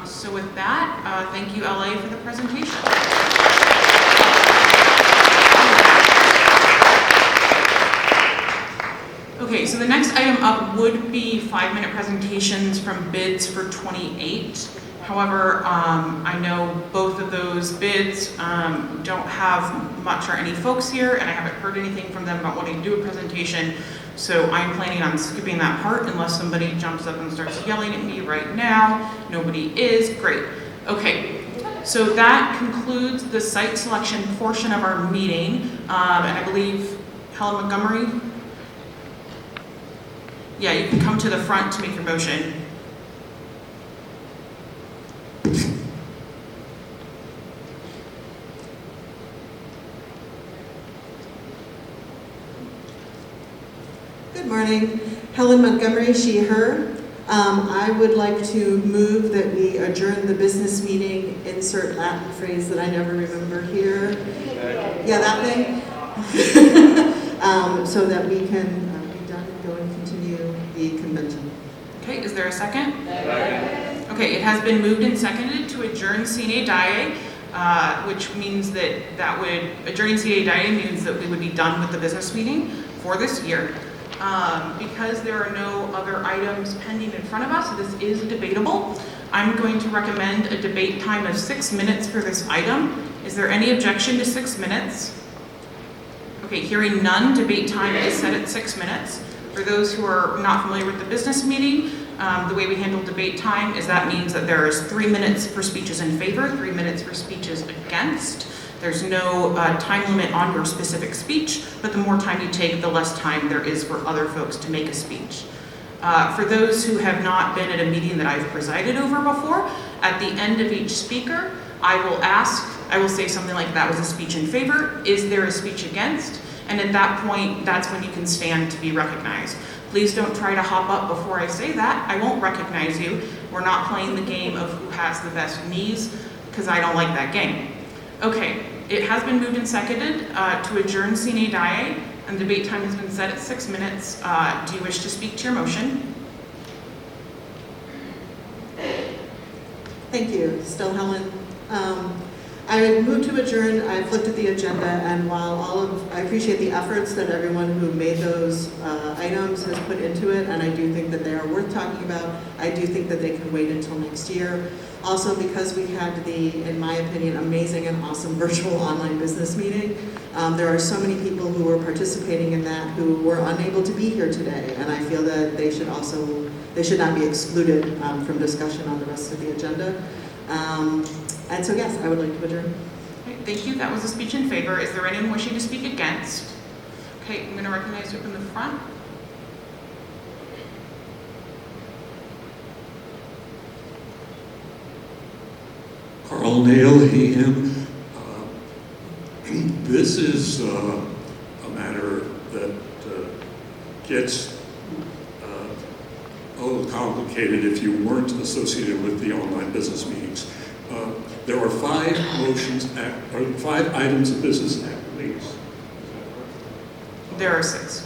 So with that, thank you, LA, for the presentation. Okay, so the next item up would be 5-minute presentations from bids for 28. However, I know both of those bids don't have much or any folks here, and I haven't heard anything from them about wanting to do a presentation, so I'm planning on skipping that part unless somebody jumps up and starts yelling at me right now. Nobody is. Great. Okay, so that concludes the site selection portion of our meeting, and I believe Helen Montgomery. Yeah, you can come to the front to make your motion. Good morning. Helen Montgomery, she, her. I would like to move that we adjourn the business meeting, insert Latin phrase that I never remember here. Yeah, that thing. So that we can be done and go and continue the convention. Okay, is there a second? Second. Okay, it has been moved and seconded to adjourn Sine Die, which means adjourning Sine Die means that we would be done with the business meeting for this year. Because there are no other items pending in front of us, this is debatable. I'm going to recommend a debate time of 6 minutes for this item. Is there any objection to 6 minutes? Okay, hearing none, debate time is set at 6 minutes. For those who are not familiar with the business meeting, the way we handle debate time is that means that there is 3 minutes for speeches in favor, 3 minutes for speeches against. There's no time limit on your specific speech, but the more time you take, the less time there is for other folks to make a speech. For those who have not been at a meeting that I've presided over before, at the end of each speaker, I will say something like, that was a speech in favor, is there a speech against? And at that point, that's when you can stand to be recognized. Please don't try to hop up before I say that. I won't recognize you. We're not playing the game of who has the best knees, because I don't like that game. Okay, it has been moved and seconded to adjourn Sine Die, and debate time has been set at 6 minutes. Do you wish to speak to your motion? Thank you. Still Helen. I would move to adjourn. I've looked at the agenda, and while I appreciate the efforts that everyone who made those items has put into it, and I do think that they are worth talking about, I do think that they can wait until next year. Also, because we had in my opinion, amazing and awesome virtual online business meeting, there are so many people who were participating in that who were unable to be here today, and I feel that they should not be excluded from discussion on the rest of the agenda. And so yes, I would like to adjourn. Okay, thank you. That was a speech in favor. Is there anyone wishing to speak against? Okay, I'm going to recognize you up in the front. Carl Nail, he, him. This is a matter that gets a little complicated if you weren't associated with the online business meetings. There are 5 items of business at least. There are 6.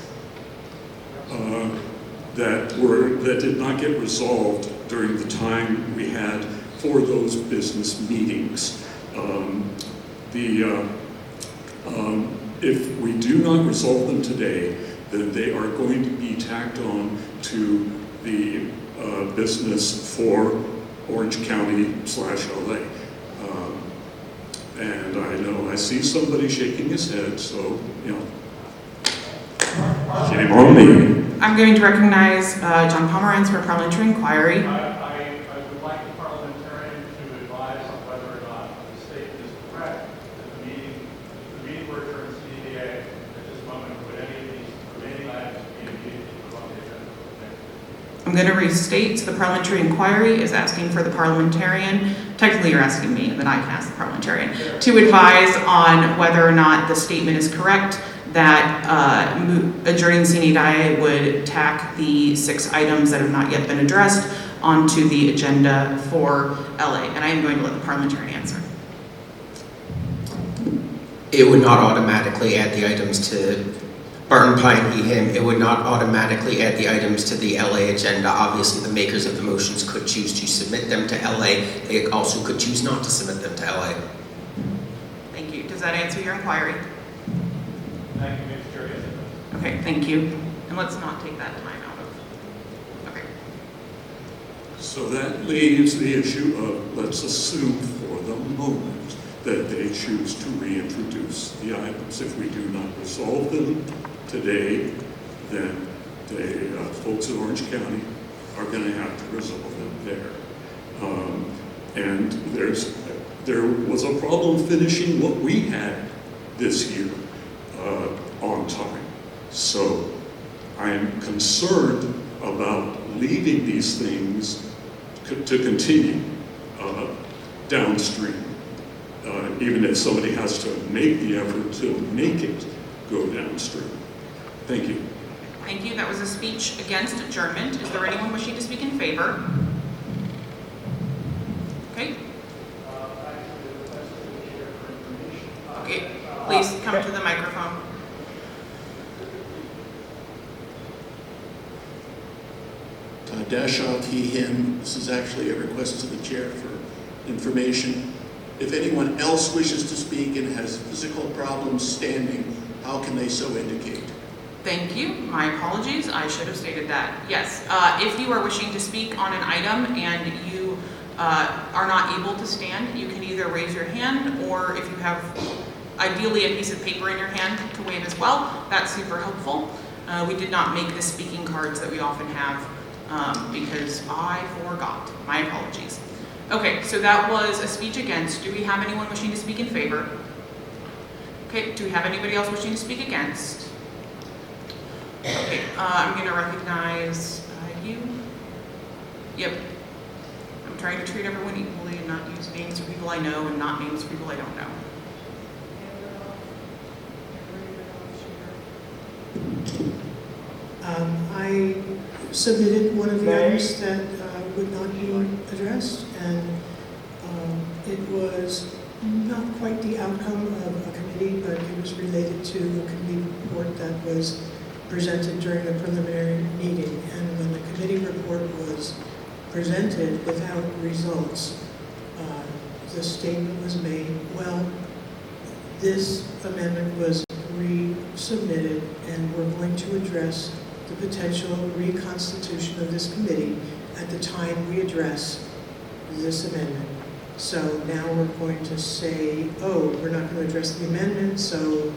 That did not get resolved during the time we had for those business meetings. If we do not resolve them today, then they are going to be tacked on to the business for Orange County /LA. And I know I see somebody shaking his head, so, shame on me. I'm going to recognize John Pomerantz for parliamentary inquiry. I would like the parliamentarian to advise on whether or not the statement is correct that the meeting were adjourned CDA at this moment. Would any of these remaining items be immediately put on the agenda? I'm I'm going to restate, so the parliamentary inquiry is asking for the parliamentarian, technically you're asking me, and then I can ask the parliamentarian, to advise on whether or not the statement is correct that adjourning Sine Die would tack the 6 items that have not yet been addressed onto the agenda for LA. And I am going to let the parliamentarian answer. It would not automatically add the items to Barton Pine Him. It would not automatically add the items to the LA agenda. Obviously, the makers of the motions could choose to submit them to LA. They also could choose not to submit them to LA. Thank you. Does that answer your inquiry? Thank you, Mr. Chair. Okay, thank you. And let's not take that time out of. Okay. So that leaves the issue of, let's assume for the moment that they choose to reintroduce the items. If we do not resolve them today, then the folks in Orange County are going to have to resolve them there. And there was a problem finishing what we had this year on time. So I am concerned about leaving these things to continue downstream. Even if somebody has to make the effort to make it go downstream. Thank you. Thank you. That was a speech against adjournment. Is there anyone wishing to speak in favor? Okay. Okay, please come to the microphone. Dashaw, he, him. This is actually a request to the chair for information. If anyone else wishes to speak and has physical problems standing, how can they so indicate? Thank you. My apologies. I should have stated that. Yes, if you are wishing to speak on an item and you are not able to stand, you can either raise your hand, or if you have ideally a piece of paper in your hand to wave as well, that's super helpful. We did not make the speaking cards that we often have because I forgot. My apologies. Okay, so that was a speech against. Do we have anyone wishing to speak in favor? Okay, do we have anybody else wishing to speak against? Okay, I'm going to recognize you. Yep. I'm trying to treat everyone equally and not use names for people I know and not names for people I don't know. I submitted one of the items that would not be addressed, and it was not quite the outcome of a committee, but it was related to a committee report that was presented during the preliminary meeting. And when the committee report was presented without results, the statement was made, well, this amendment was resubmitted and we're going to address the potential reconstitution of this committee at the time we address this amendment. So now we're going to say, oh, we're not going to address the amendment, so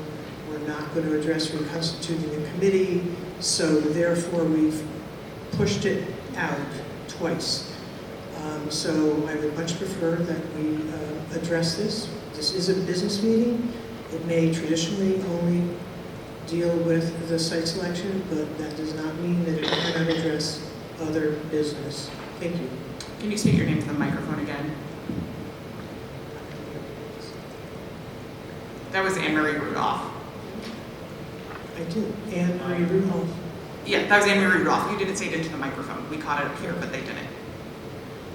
we're not going to address reconstituting the committee, so therefore we've pushed it out twice. So I would much prefer that we address this. This is a business meeting. It may traditionally only deal with the site selection, but that does not mean that it cannot address other business. Thank you. Can you state your name to the microphone again? That was Anne-Marie Rudolph. I did. Anne-Marie Rudolph. Yeah, that was Anne-Marie Rudolph. You didn't say it into the microphone. We caught it up here, but they didn't.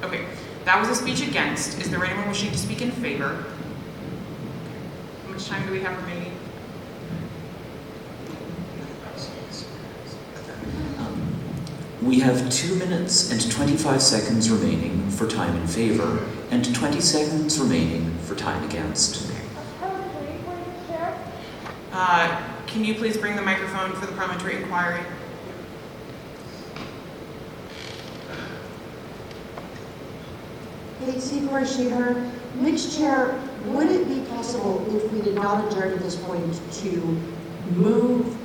Okay, that was a speech against. Is there anyone wishing to speak in favor? How much time do we have remaining? We have 2 minutes and 25 seconds remaining for time in favor, and 20 seconds remaining for time against. Can you please bring the microphone for the parliamentary inquiry? Kate Seaver, Sheeher. Mixed Chair, would it be possible if we did not adjourn at this point to move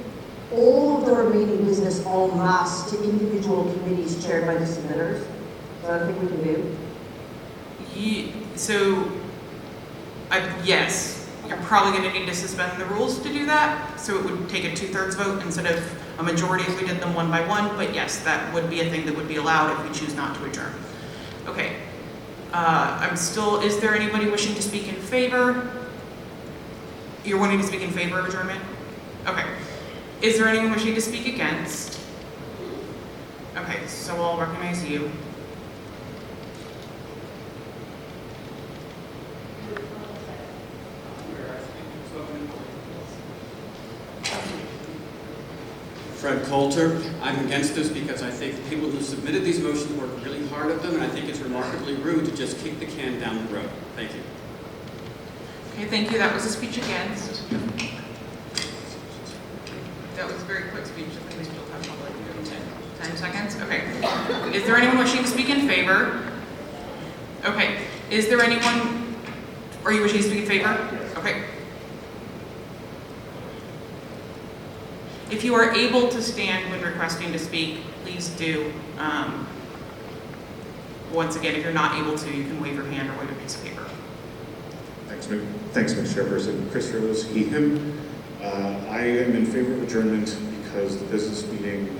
all of the remaining business en masse to individual committees chaired by the submitters? Is that a thing we can do? Yes. You're probably going to need to suspend the rules to do that, so it would take a 2/3 vote instead of a majority if we did them one by one, but yes, that would be a thing that would be allowed if we choose not to adjourn. Okay. Is there anybody wishing to speak in favor? You're wanting to speak in favor of adjournment? Okay. Is there anyone wishing to speak against? Okay, so I'll recognize you. Fred Coulter. I'm against this because I think the people who submitted these motions worked really hard at them, and I think it's remarkably rude to just kick the can down the road. Thank you. Okay, thank you. That was a speech against. That was a very quick speech. I think we still have probably 10 seconds. Okay. Is there anyone wishing to speak in favor? Okay. Is there anyone, are you wishing to speak in favor? Okay. If you are able to stand when requesting to speak, please do. Once again, if you're not able to, you can wave your hand or wave a piece of paper. Thanks, Mr. Chairperson. Chris Rose, he, him. I am in favor of adjournment because the business meeting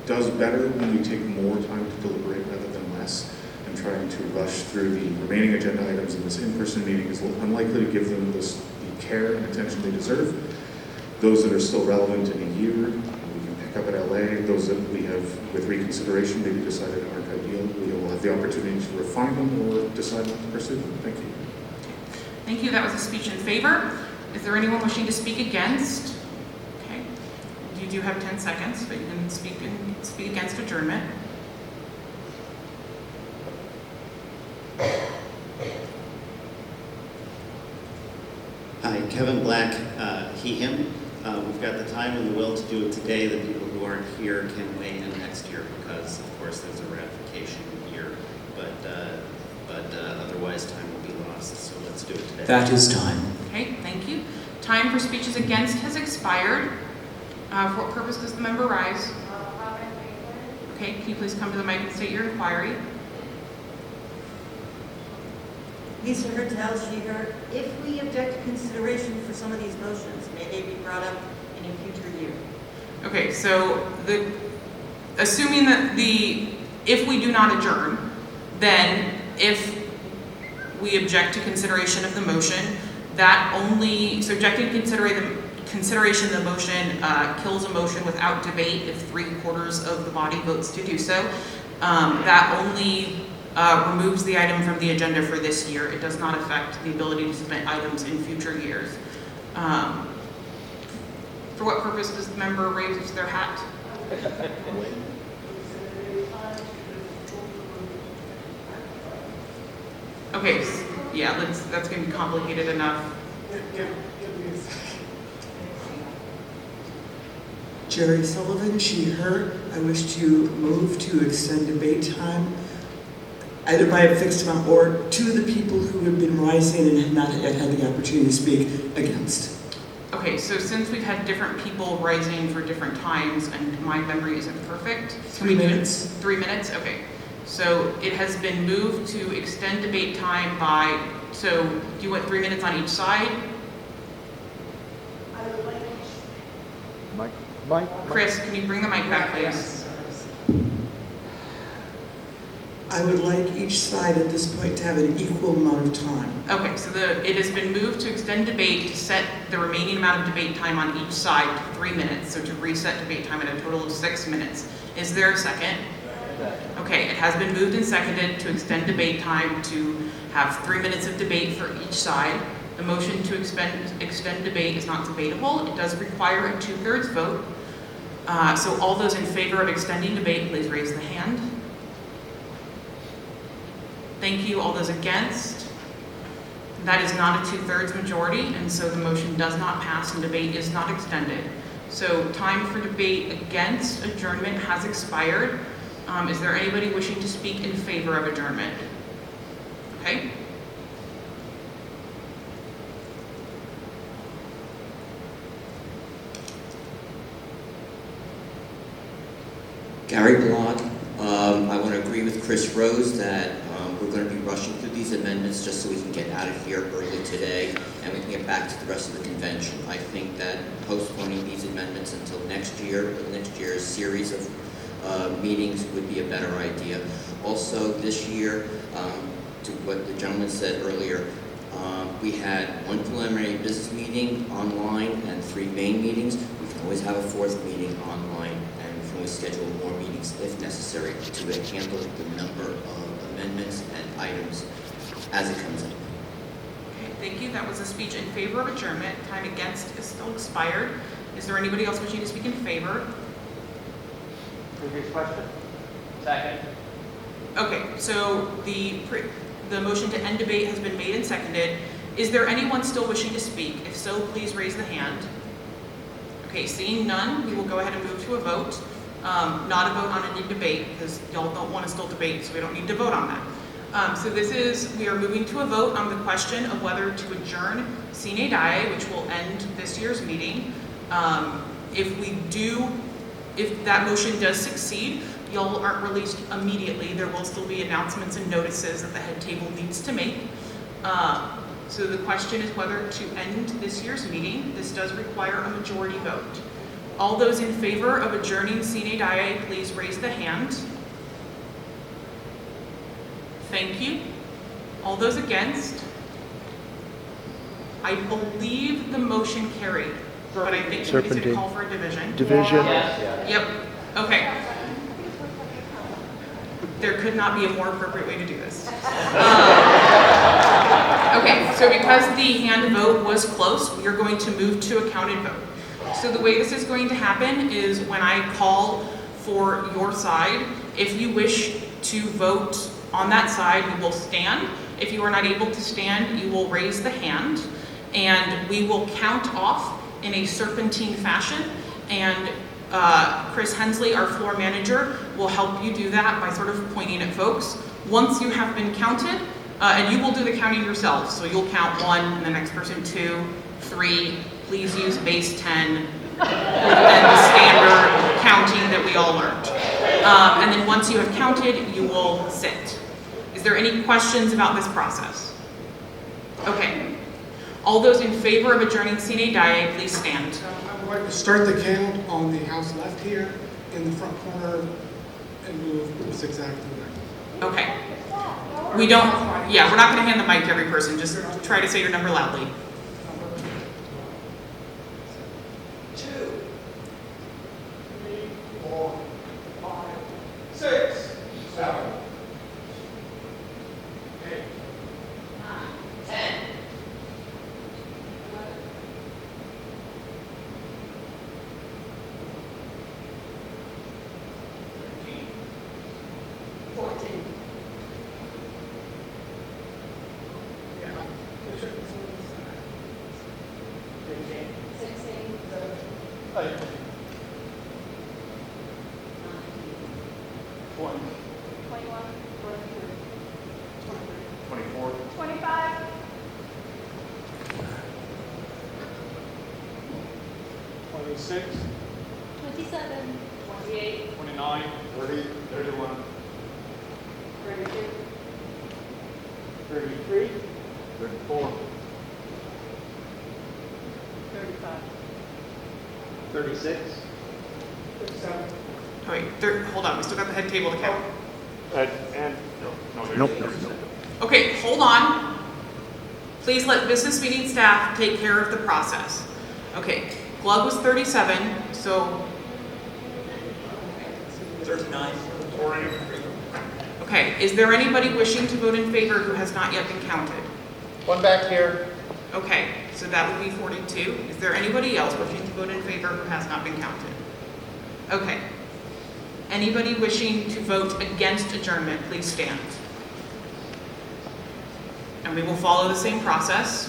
does better when we take more time to deliberate rather than less. And trying to rush through the remaining agenda items in this in-person meeting is unlikely to give them the care and attention they deserve. Those that are still relevant in a year, we can pick up at LA. Those that we have, with reconsideration, maybe decided aren't ideal, we will have the opportunity to refine them or decide not to pursue them. Thank you. Thank you. That was a speech in favor. Is there anyone wishing to speak against? Okay. You do have 10 seconds, but you can speak against adjournment. Hi, Kevin Black, he, him. We've got the time and the will to do it today. The people who aren't here can weigh in next year because, of course, there's a ratification year. But otherwise, time will be lost. So let's do it today. That is time. Okay, thank you. Time for speeches against has expired. For what purpose does the member rise? Okay, can you please come to the mic and state your inquiry? Lisa Hertel, Sheeher, if we object to consideration for some of these motions, may they be brought up in a future year? Okay, so assuming that if we do not adjourn, then if we object to consideration of the motion, so objecting to consideration of the motion kills a motion without debate if 3/4 of the body votes to do so. That only removes the item from the agenda for this year. It does not affect the ability to submit items in future years. For what purpose does the member raise their hat? Okay, yeah, that's going to be complicated enough. Jerry Sullivan, she, her. I wish to move to extend debate time either by a fixed amount or to the people who have been rising and have not yet had the opportunity to speak against. Okay, so since we've had different people rising for different times and my memory isn't perfect. 3 minutes. 3 minutes, okay. So it has been moved to extend debate time so do you want 3 minutes on each side? Chris, can you bring the mic back, please? I would like each side at this point to have an equal amount of time. Okay, so it has been moved to extend debate to set the remaining amount of debate time on each side to 3 minutes, so to reset debate time at a total of 6 minutes. Is there a second? Okay, it has been moved and seconded to extend debate time to have 3 minutes of debate for each side. The motion to extend debate is not debatable. It does require a 2/3 vote. So all those in favor of extending debate, please raise the hand. Thank you. All those against? That is not a 2/3 majority, and so the motion does not pass and debate is not extended. So time for debate against adjournment has expired. Is there anybody wishing to speak in favor of adjournment? Okay. Gary Block, I want to agree with Chris Rose that we're going to be rushing through these amendments just so we can get out of here early today. and we can get back to the rest of the convention. I think that postponing these amendments until next year's series of meetings would be a better idea. Also, this year, to what the gentleman said earlier, we had one preliminary business meeting online and 3 main meetings. We can always have a 4th meeting online, and we can always schedule more meetings if necessary to handle the number of amendments and items as it comes in. Okay, thank you. That was a speech in favor of adjournment. Time against is still expired. Is there anybody else wishing to speak in favor? Previous question? Second. Okay, so the motion to end debate has been made and seconded. Is there anyone still wishing to speak? If so, please raise the hand. Okay, seeing none, we will go ahead and move to a vote. Not a vote on a new debate, because y'all don't want to still debate, so we don't need to vote on that. We are moving to a vote on the question of whether to adjourn Sine Die, which will end this year's meeting. If that motion does succeed, y'all aren't released immediately. There will still be announcements and notices that the head table needs to make. So the question is whether to end this year's meeting. This does require a majority vote. All those in favor of adjourning Sine Die, please raise the hand. Thank you. All those against? I believe the motion carried, but I think we need to call for a division. Yes. Yep. Okay. There could not be a more appropriate way to do this. Okay, so because the hand vote was close, we are going to move to a counted vote. So the way this is going to happen is when I call for your side, if you wish to vote on that side, you will stand. If you are not able to stand, you will raise the hand, and we will count off in a serpentine fashion, and Chris Hensley, our floor manager, will help you do that by sort of pointing at folks. Once you have been counted, and you will do the counting yourself, so you'll count 1, and the next person 2, 3, please use base 10, and the standard counting that we all learned. And then once you have counted, you will sit. Is there any questions about this process? Okay. All those in favor of adjourning Sine Die, please stand. I'm going to start the count on the house left here in the front corner and move zigzag to the right. Okay. We're not going to hand the mic to every person. Just try to say your number loudly. 2, 3, 4, 5, 6, 7, 8, 9, 10. 14. Yeah. 15. 16. 18. 20. 21. 22. 24. 25. 26. 27. 28. 29. 30. 31. 32. 33. 34. 35. 36. 37. Oh, wait, hold on. We still got the head table to count. Nope. Okay, hold on. Please let business meeting staff take care of the process. Okay, Glug was 37, so 39. 40. okay, is there anybody wishing to vote in favor who has not yet been counted? One back here. Okay, so that would be 42. Is there anybody else wishing to vote in favor who has not been counted? Okay. Anybody wishing to vote against adjournment, please stand. And we will follow the same process.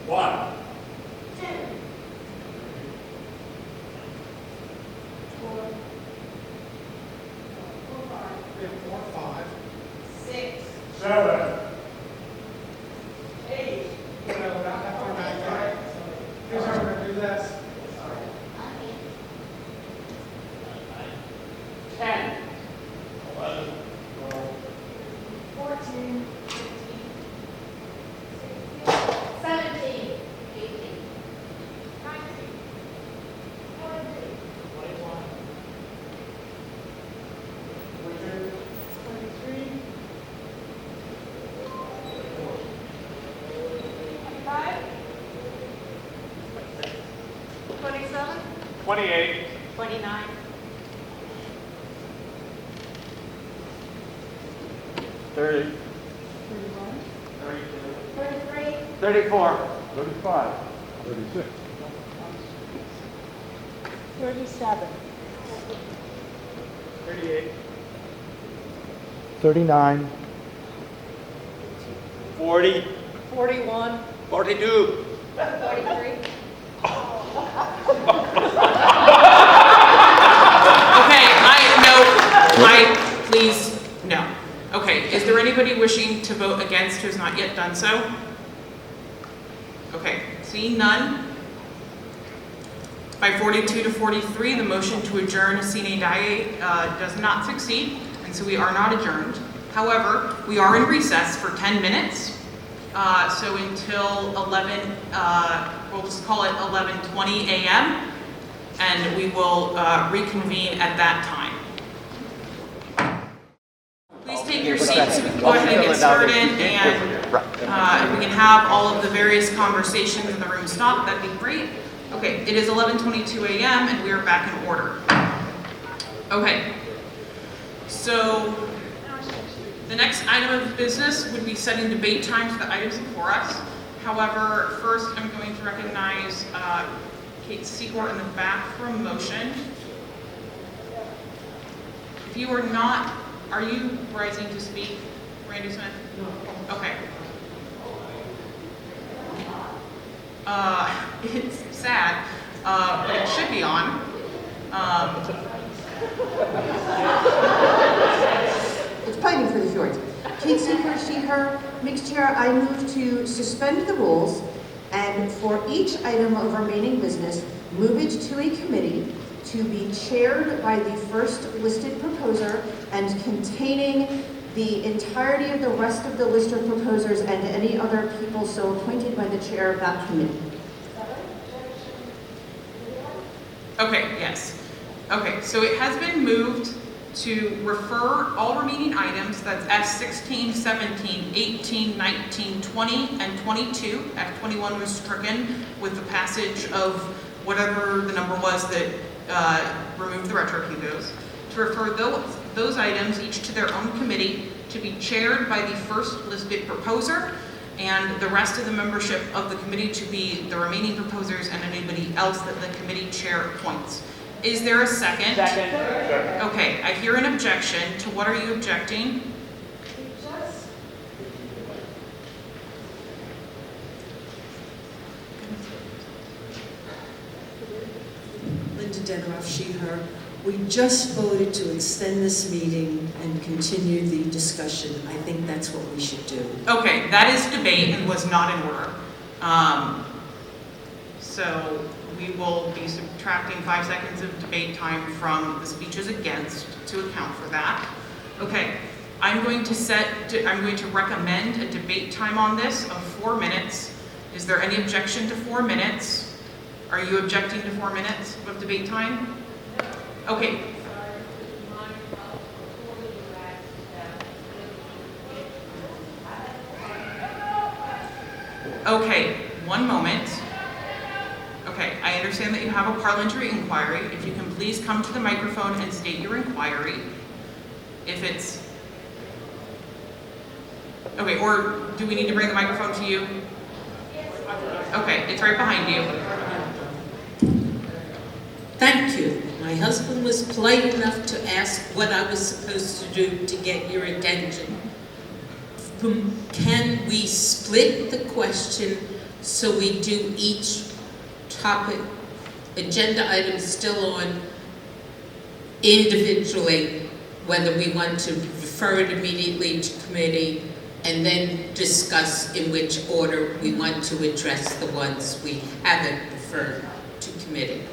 One. 2. 4. 5. 6. 7. 8. We're not that far back, right? Here's how we're going to do this. 10. 11. 12. 28. 29. 30. 33. 34. 35. 36. 37. 38. 39. 40. 41. 42. 43. Please, no. Okay, is there anybody wishing to vote against who has not yet done so? Okay, seeing none. By 42 to 43, the motion to adjourn Sine does not succeed, and so we are not adjourned. However, we are in recess for 10 minutes. So until 11, we'll just call it 11:20 a.m., and we will reconvene at that time. Please take your seats so we can go ahead and get started, and if we can have all of the various conversations in the room stop, that'd be great. Okay, it is 11:22 a.m. and we are back in order. Okay, so the next item of business would be setting debate times for the items before us. However, first I'm going to recognize Kate Secord in the back for a motion. If you are not, are you rising to speak, Randy Smith? No. Okay. It's sad, but it should be on. It's fighting for the fjords. Kate Secord, she, her. Mixed chair, I move to suspend the rules and for each item of remaining business, move it to a committee to be chaired by the first listed proposer and containing the entirety of the rest of the list of proposers and any other people so appointed by the chair of that committee. Okay, yes. Okay, so it has been moved to refer all remaining items, that's F16, 17, 18, 19, 20, and 22. F21 was stricken with the passage of whatever the number was that removed the retro hugos. To refer those items each to their own committee to be chaired by the first listed proposer, and the rest of the membership of the committee to be the remaining proposers and anybody else that the committee chair appoints. Is there a second? Second. Okay, I hear an objection. To what are you objecting? Linda Denoff, she, her. We just voted to extend this meeting and continue the discussion. I think that's what we should do. Okay, that is debate and was not in order. So we will be subtracting 5 seconds of debate time from the speeches against to account for that. Okay, I'm going to recommend a debate time on this of 4 minutes. Is there any objection to 4 minutes? Are you objecting to 4 minutes of debate time? Okay. Okay, 1 moment. Okay, I understand that you have a parliamentary inquiry. If you can please come to the microphone and state your inquiry. If it's... Okay, or do we need to bring the microphone to you? Okay, it's right behind you. Thank you. My husband was polite enough to ask what I was supposed to do to get your attention. Can we split the question so we do each topic, agenda item still on, individually, whether we want to refer it immediately to committee and then discuss in which order we want to address the ones we haven't referred to committee.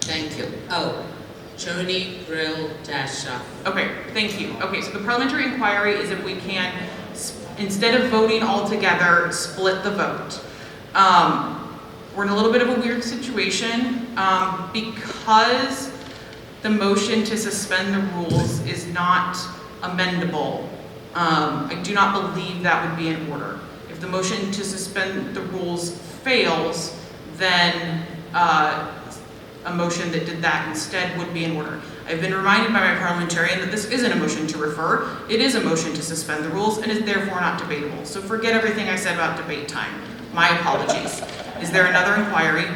Thank you. Oh, Joni Brill Dasha. Okay, thank you. Okay, so the parliamentary inquiry is if we can, instead of voting all together, split the vote. We're in a little bit of a weird situation because the motion to suspend the rules is not amendable. I do not believe that would be in order. If the motion to suspend the rules fails, then a motion that did that instead would be in order. I've been reminded by my parliamentarian that this isn't a motion to refer, it is a motion to suspend the rules and is therefore not debatable. So forget everything I said about debate time. My apologies. Is there another inquiry?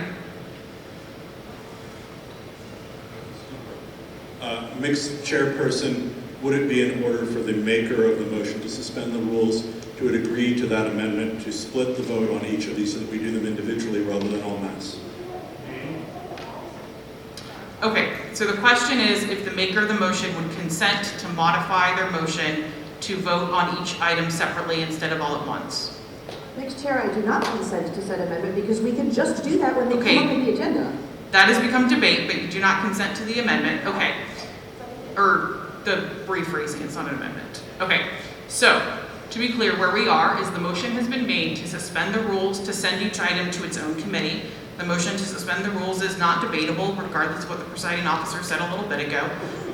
Mixed chairperson, would it be in order for the maker of the motion to suspend the rules to agree to that amendment to split the vote on each of these so that we do them individually rather than en masse? Okay, so the question is if the maker of the motion would consent to modify their motion to vote on each item separately instead of all at once. Next Chair, I do not consent to said amendment because we can just do that when they Okay. come up in the agenda. That has become debate, but you do not consent to the amendment. Okay. Or the rephrasing, it's not an amendment. Okay, so to be clear, where we are is the motion has been made to suspend the rules to send each item to its own committee. The motion to suspend the rules is not debatable, regardless of what the presiding officer said a little bit ago,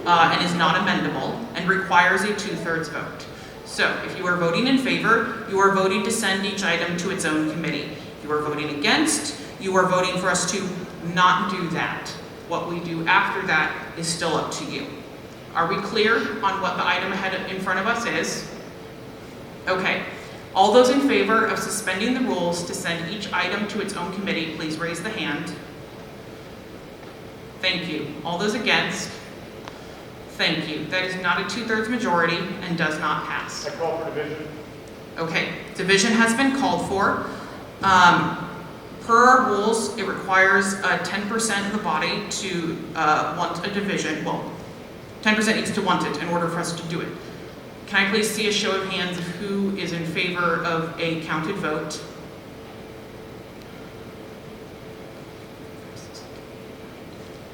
and is not amendable, and requires a 2/3 vote. So if you are voting in favor, you are voting to send each item to its own committee. If you are voting against, you are voting for us to not do that. What we do after that is still up to you. Are we clear on what the item ahead in front of us is? Okay. All those in favor of suspending the rules to send each item to its own committee, please raise the hand. Thank you. All those against? Thank you. That is not a 2/3 majority and does not pass. I call for division. Okay, division has been called for. Per our rules, it requires 10% of the body to want a division. Well, 10% needs to want it in order for us to do it. Can I please see a show of hands of who is in favor of a counted vote?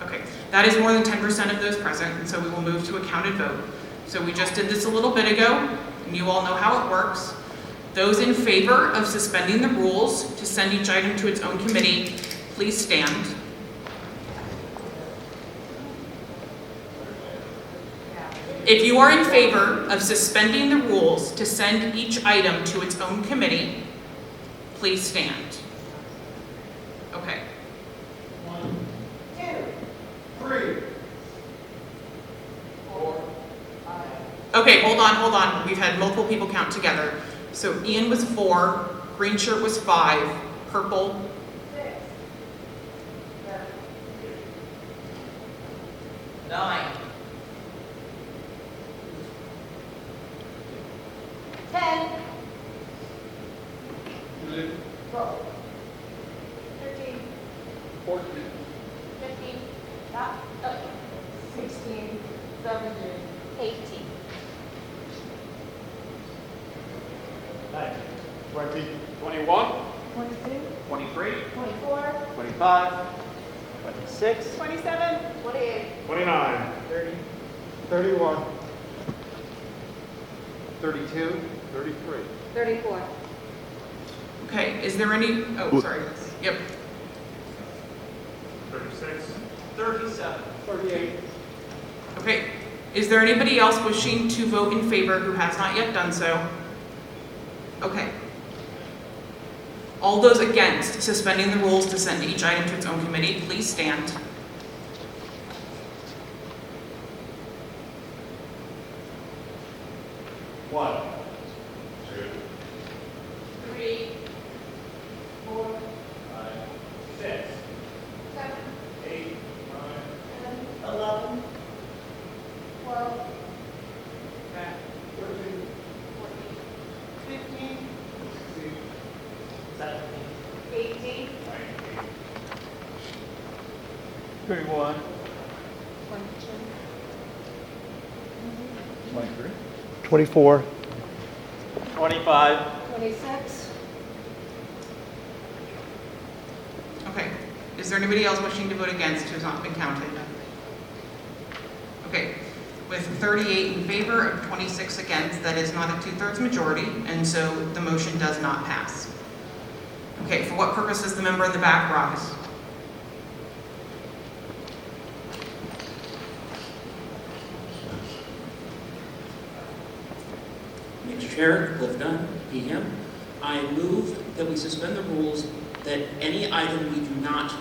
Okay, that is more than 10% of those present, and so we will move to a counted vote. So we just did this a little bit ago, and you all know how it works. Those in favor of suspending the rules to send each item to its own committee, please stand. If you are in favor of suspending the rules to send each item to its own committee, please stand. Okay. 1, 2, 3, 4, 5. Okay, hold on. We've had multiple people count together. So Ian was 4, green shirt was 5, purple. 6, 7, 9. 10, 12, 13, 14, 15, 16, 17, 18. 19, 20, 21, 22, 23, 24, 25, 26, 27, 28, 29, 30, 31, 32, 33. 34. Okay, is there any, oh, sorry. Yep. 36, 37, 38. Okay, is there anybody else wishing to vote in favor who has not yet done so? Okay. All those against suspending the rules to send each item to its own committee, please stand. One, 2, 3, 4, 5, 6, 7, 8, 9, 10, 11, 12, 13, 14, 15, 16, 17, 18, 21, 22, 23, 24, 25, 26. Okay, is there anybody else wishing to vote against who has not been counted? Okay, with 38 in favor of 26 against, that is not a 2/3 majority, and so the motion does not pass. Okay, for what purpose does the member in the back rise? Mr. Chair, Cliff Dunn, PM. I move that we suspend the rules that any item we do not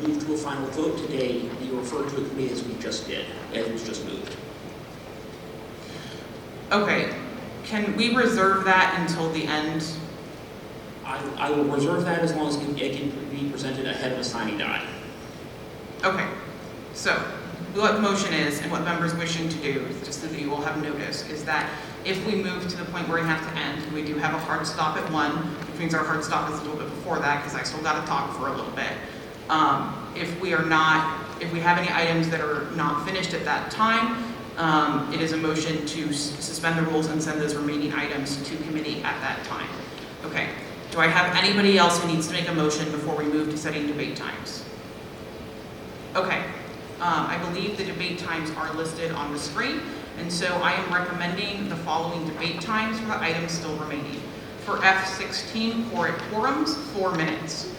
move to a final vote today, you refer to a committee as we just did, as was just moved. Okay, can we reserve that until the end? I will reserve that as long as it can be presented ahead of a signing die. Okay, so what the motion is and what members wishing to do, just so that you all have notice, is that if we move to the point where we have to end, we do have a hard stop at 1, which means our hard stop is a little bit before that because I still got to talk for a little bit. If we have any items that are not finished at that time, it is a motion to suspend the rules and send those remaining items to committee at that time. Okay, do I have anybody else who needs to make a motion before we move to setting debate times? Okay, I believe the debate times are listed on the screen, and so I am recommending the following debate times for the items still remaining. For F16 quorums, 4 minutes.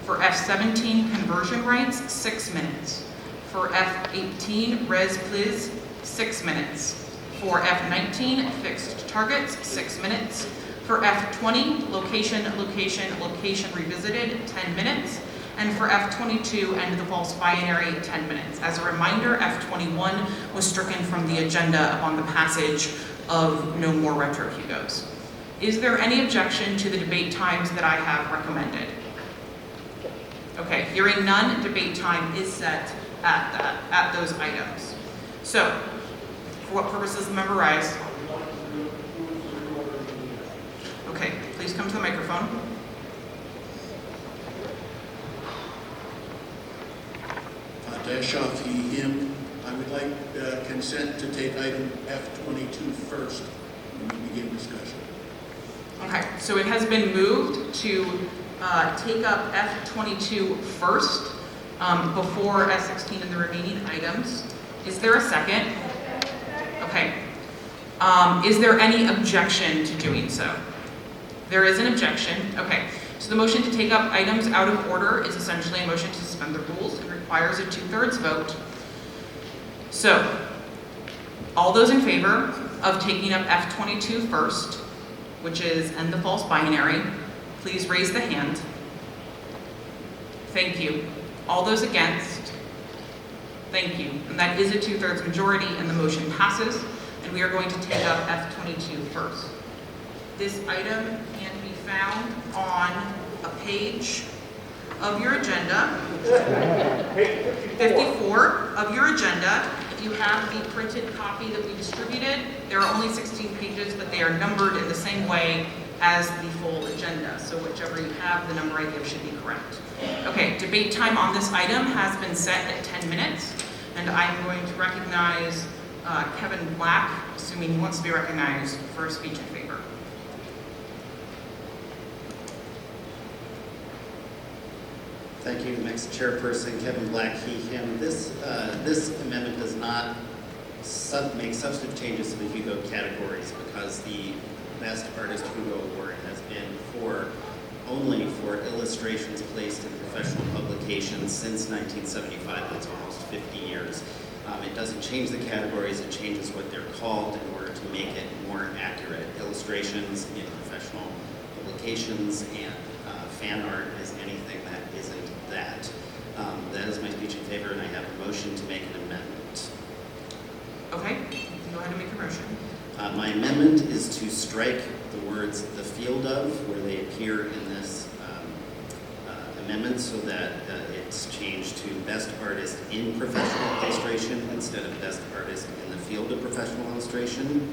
For F17 conversion rights, 6 minutes. For F18 res plis, 6 minutes. For F19 fixed targets, 6 minutes. For F20 location revisited, 10 minutes. And for F22 and the false binary, 10 minutes. As a reminder, F21 was stricken from the agenda upon the passage of No More Retro Hugos. Is there any objection to the debate times that I have recommended? Okay, hearing none, debate time is set at those items. So, for what purposes the member rise? Okay, please come to the microphone. Dashoff, he, him. I would like consent to take item F22 first when we begin discussion. Okay, so it has been moved to take up F22 first before F16 and the remaining items. Is there a second? Okay. Is there any objection to doing so? There is an objection. Okay. So the motion to take up items out of order is essentially a motion to suspend the rules. It requires a 2/3 vote. So, all those in favor of taking up F22 first, which is end the false binary, please raise the hand. Thank you. All those against? Thank you. And that is a 2/3 majority and the motion passes. And we are going to take up F22 first. This item can be found on a page of your agenda, 54 of your agenda. If you have the printed copy that we distributed, there are only 16 pages, but they are numbered in the same way as the full agenda. So whichever you have, the number I give should be correct. Okay, debate time on this item has been set at 10 minutes, and I'm going to recognize Kevin Black, assuming he wants to be recognized, for a speech in favor. Thank you, next chairperson, Kevin Black, he, him. This amendment does not make substantive changes to the Hugo categories because the Best Artist Hugo Award has been only for illustrations placed in professional publications since 1975. That's almost 50 years. It doesn't change the categories, it changes what they're called in order to make it more accurate. Illustrations in professional publications and fan art is anything that isn't that. That is my speech in favor, and I have a motion to make an amendment. Okay, go ahead and make a motion. My amendment is to strike the words "the field of" where they appear in this amendment, so that it's changed to Best Artist in Professional Illustration instead of Best Artist in the Field of Professional Illustration.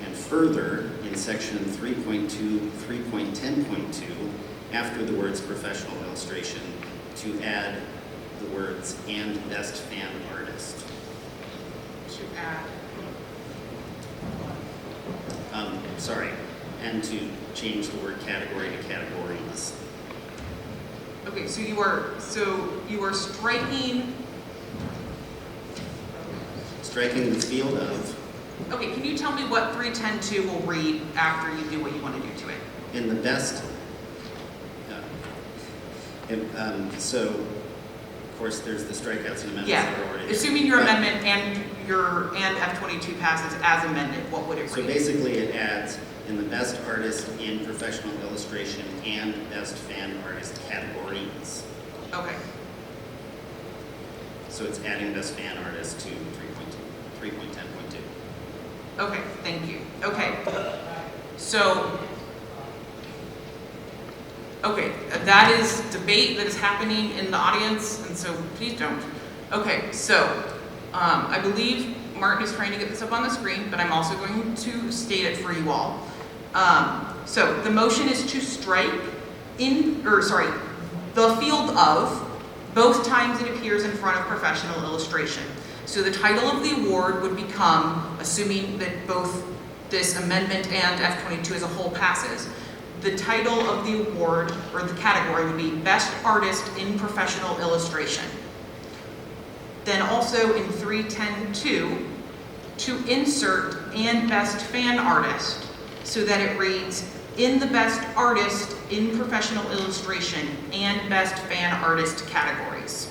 And further, in section 3.2, 3.10.2, after the words professional illustration, to add the words "and best fan artist." To add. And to change the word category to categories. Okay, so you are striking. Striking the field of. Okay, can you tell me what 310.2 will read after you do what you want to do to it? In the best. So, of course, there's the strikeouts and amendments that are already. Assuming your amendment and F22 passes as amended, what would it read? So basically, it adds in the Best Artist in Professional Illustration and Best Fan Artist categories. Okay. So it's adding best fan artist to 3.10.2. Okay, thank you. Okay, so, okay, that is debate that is happening in the audience, and so please don't. Okay, so, I believe Martin is trying to get this up on the screen, but I'm also going to state it for you all. So, the motion is to strike the field of, both times it appears in front of professional illustration. So the title of the award would become, assuming that both this amendment and F22 as a whole passes, the title of the award, or the category, would be Best Artist in Professional Illustration. Then also in 310.2, to insert and Best Fan Artist, so that it reads, in the Best Artist in Professional Illustration and Best Fan Artist categories.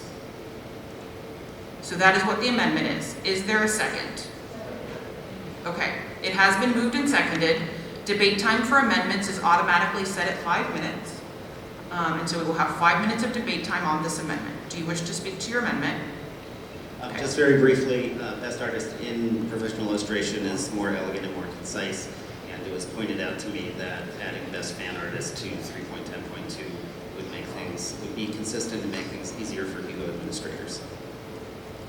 So that is what the amendment is. Is there a second? Okay, it has been moved and seconded. Debate time for amendments is automatically set at 5 minutes. And so we will have 5 minutes of debate time on this amendment. Do you wish to speak to your amendment? Okay. Just very briefly, Best Artist in Professional Illustration is more elegant and more concise. And it was pointed out to me that adding Best Fan Artist to 3.10.2 would be consistent and make things easier for HUGO administrators.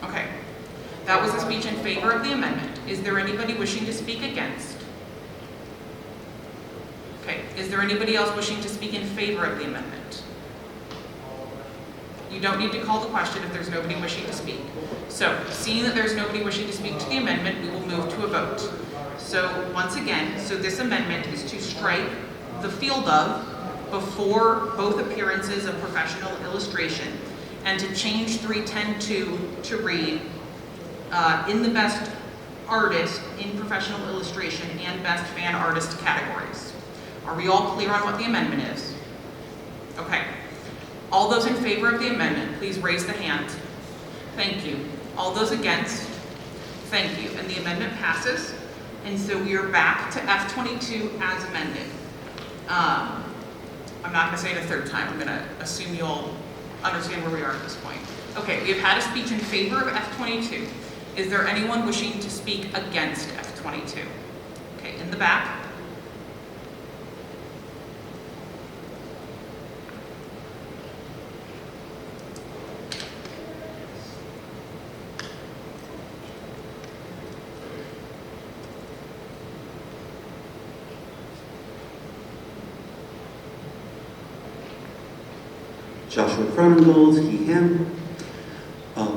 Okay. That was a speech in favor of the amendment. Is there anybody wishing to speak against? Okay. Is there anybody else wishing to speak in favor of the amendment? You don't need to call the question if there's nobody wishing to speak. So, seeing that there's nobody wishing to speak to the amendment, we will move to a vote. So, once again, this amendment is to strike the field of before both appearances of professional illustration, and to change 310.2 to read in the Best Artist in Professional Illustration and Best Fan Artist categories. Are we all clear on what the amendment is? Okay. All those in favor of the amendment, please raise the hand. Thank you. All those against? Thank you. And the amendment passes. And so we are back to F22 as amended. I'm not going to say it a third time. I'm going to assume you'll understand where we are at this point. Okay, we have had a speech in favor of F22. Is there anyone wishing to speak against F22? Okay, in the back. Joshua Cronengold, he, him.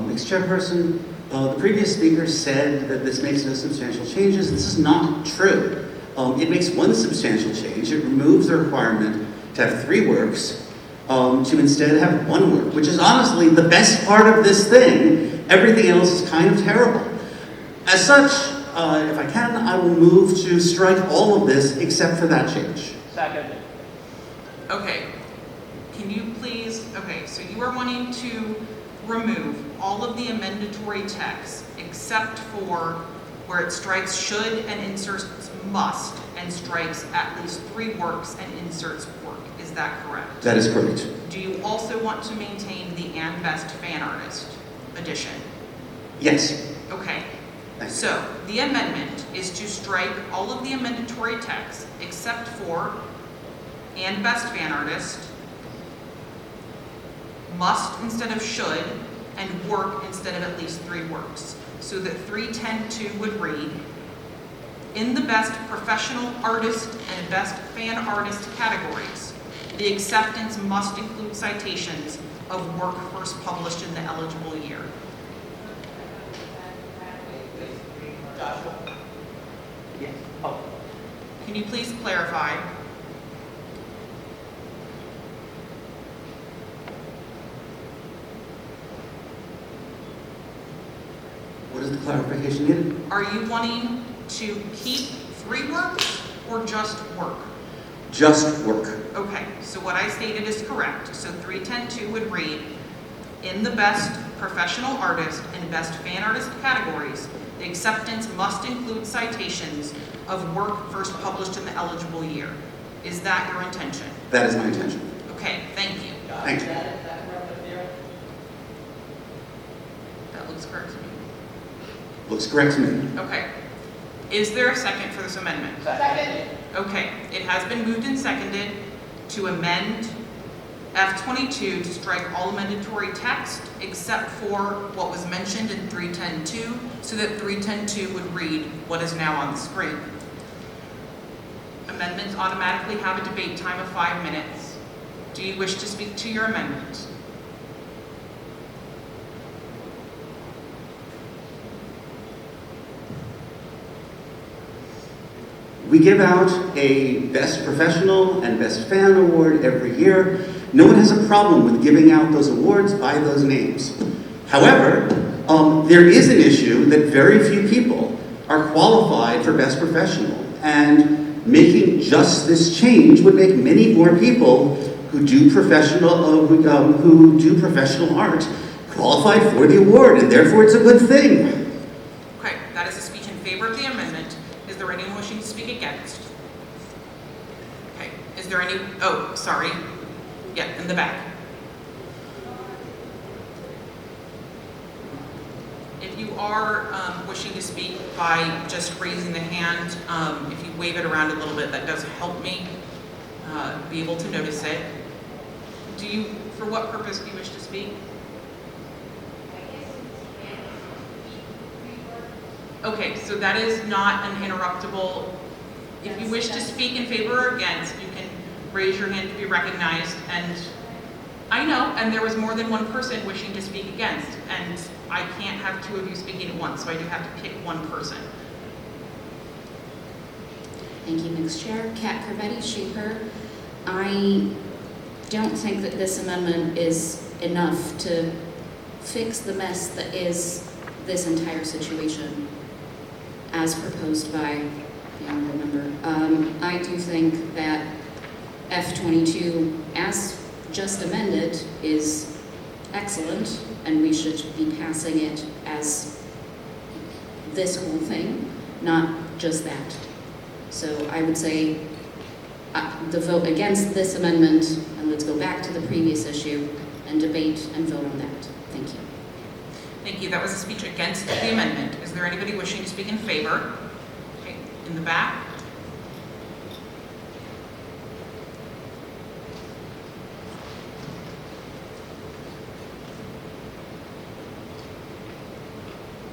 Mixed Chairperson, the previous speaker said that this makes no substantial changes. This is not true. It makes one substantial change. It removes the requirement to have 3 works, to instead have 1 work, which is honestly the best part of this thing. Everything else is kind of terrible. As such, if I can, I will move to strike all of this except for that change. Second. Okay. Can you please, okay, so you are wanting to remove all of the amendatory text except for where it strikes should and inserts must, and strikes at least 3 works and inserts work. Is that correct? That is correct. Do you also want to maintain the and best fan artist addition? Yes. Okay. So the amendment is to strike all of the amendatory text except for and best fan artist, must instead of should, and work instead of at least 3 works. So that 310.2 would read, in the best professional artist and best fan artist categories, the acceptance must include citations of work first published in the eligible year. Yes. Oh. Can you please clarify? What is the clarification needed? Are you wanting to keep 3 works or just work? Just work. Okay, so what I stated is correct. So 310.2 would read, in the best professional artist and best fan artist categories, the acceptance must include citations of work first published in the eligible year. Is that your intention? That is my intention. Okay, thank you. Thank you. correct to me? Looks correct to me. Okay. Is there a second for this amendment? Second. Okay, it has been moved and seconded to amend F22 to strike all mandatory text except for what was mentioned in 310.2, so that 310.2 would read what is now on the screen. Amendments automatically have a debate time of 5 minutes. Do you wish to speak to your amendment? We give out a Best Professional and Best Fan award every year. No one has a problem with giving out those awards by those names. However, there is an issue that very few people are qualified for Best Professional, and making just this change would make many more people who do professional art qualified for the award, and therefore it's a good thing. Okay, that is a speech in favor of the amendment. Is there anyone wishing to speak against? Okay, is there any, oh, sorry. Yeah, in the back. If you are wishing to speak by just raising the hand, if you wave it around a little bit, that does help me be able to notice it. For what purpose do you wish to speak? Okay, so that is not an interruptible. If you wish to speak in favor or against, you can raise your hand to be recognized. And I know, and there was more than one person wishing to speak against, and I can't have two of you speaking at once, so I do have to pick one person. Thank you, Mixed Chair. Kat Corvetti, she, her. I don't think that this amendment is enough to fix the mess that is this entire situation as proposed by the honorable member. I do think that F22, as just amended, is excellent, and we should be passing it as this whole thing, not just that. So I would say the vote against this amendment, and let's go back to the previous issue and debate and vote on that. Thank you. Thank you. That was a speech against the amendment. Is there anybody wishing to speak in favor? Okay, in the back.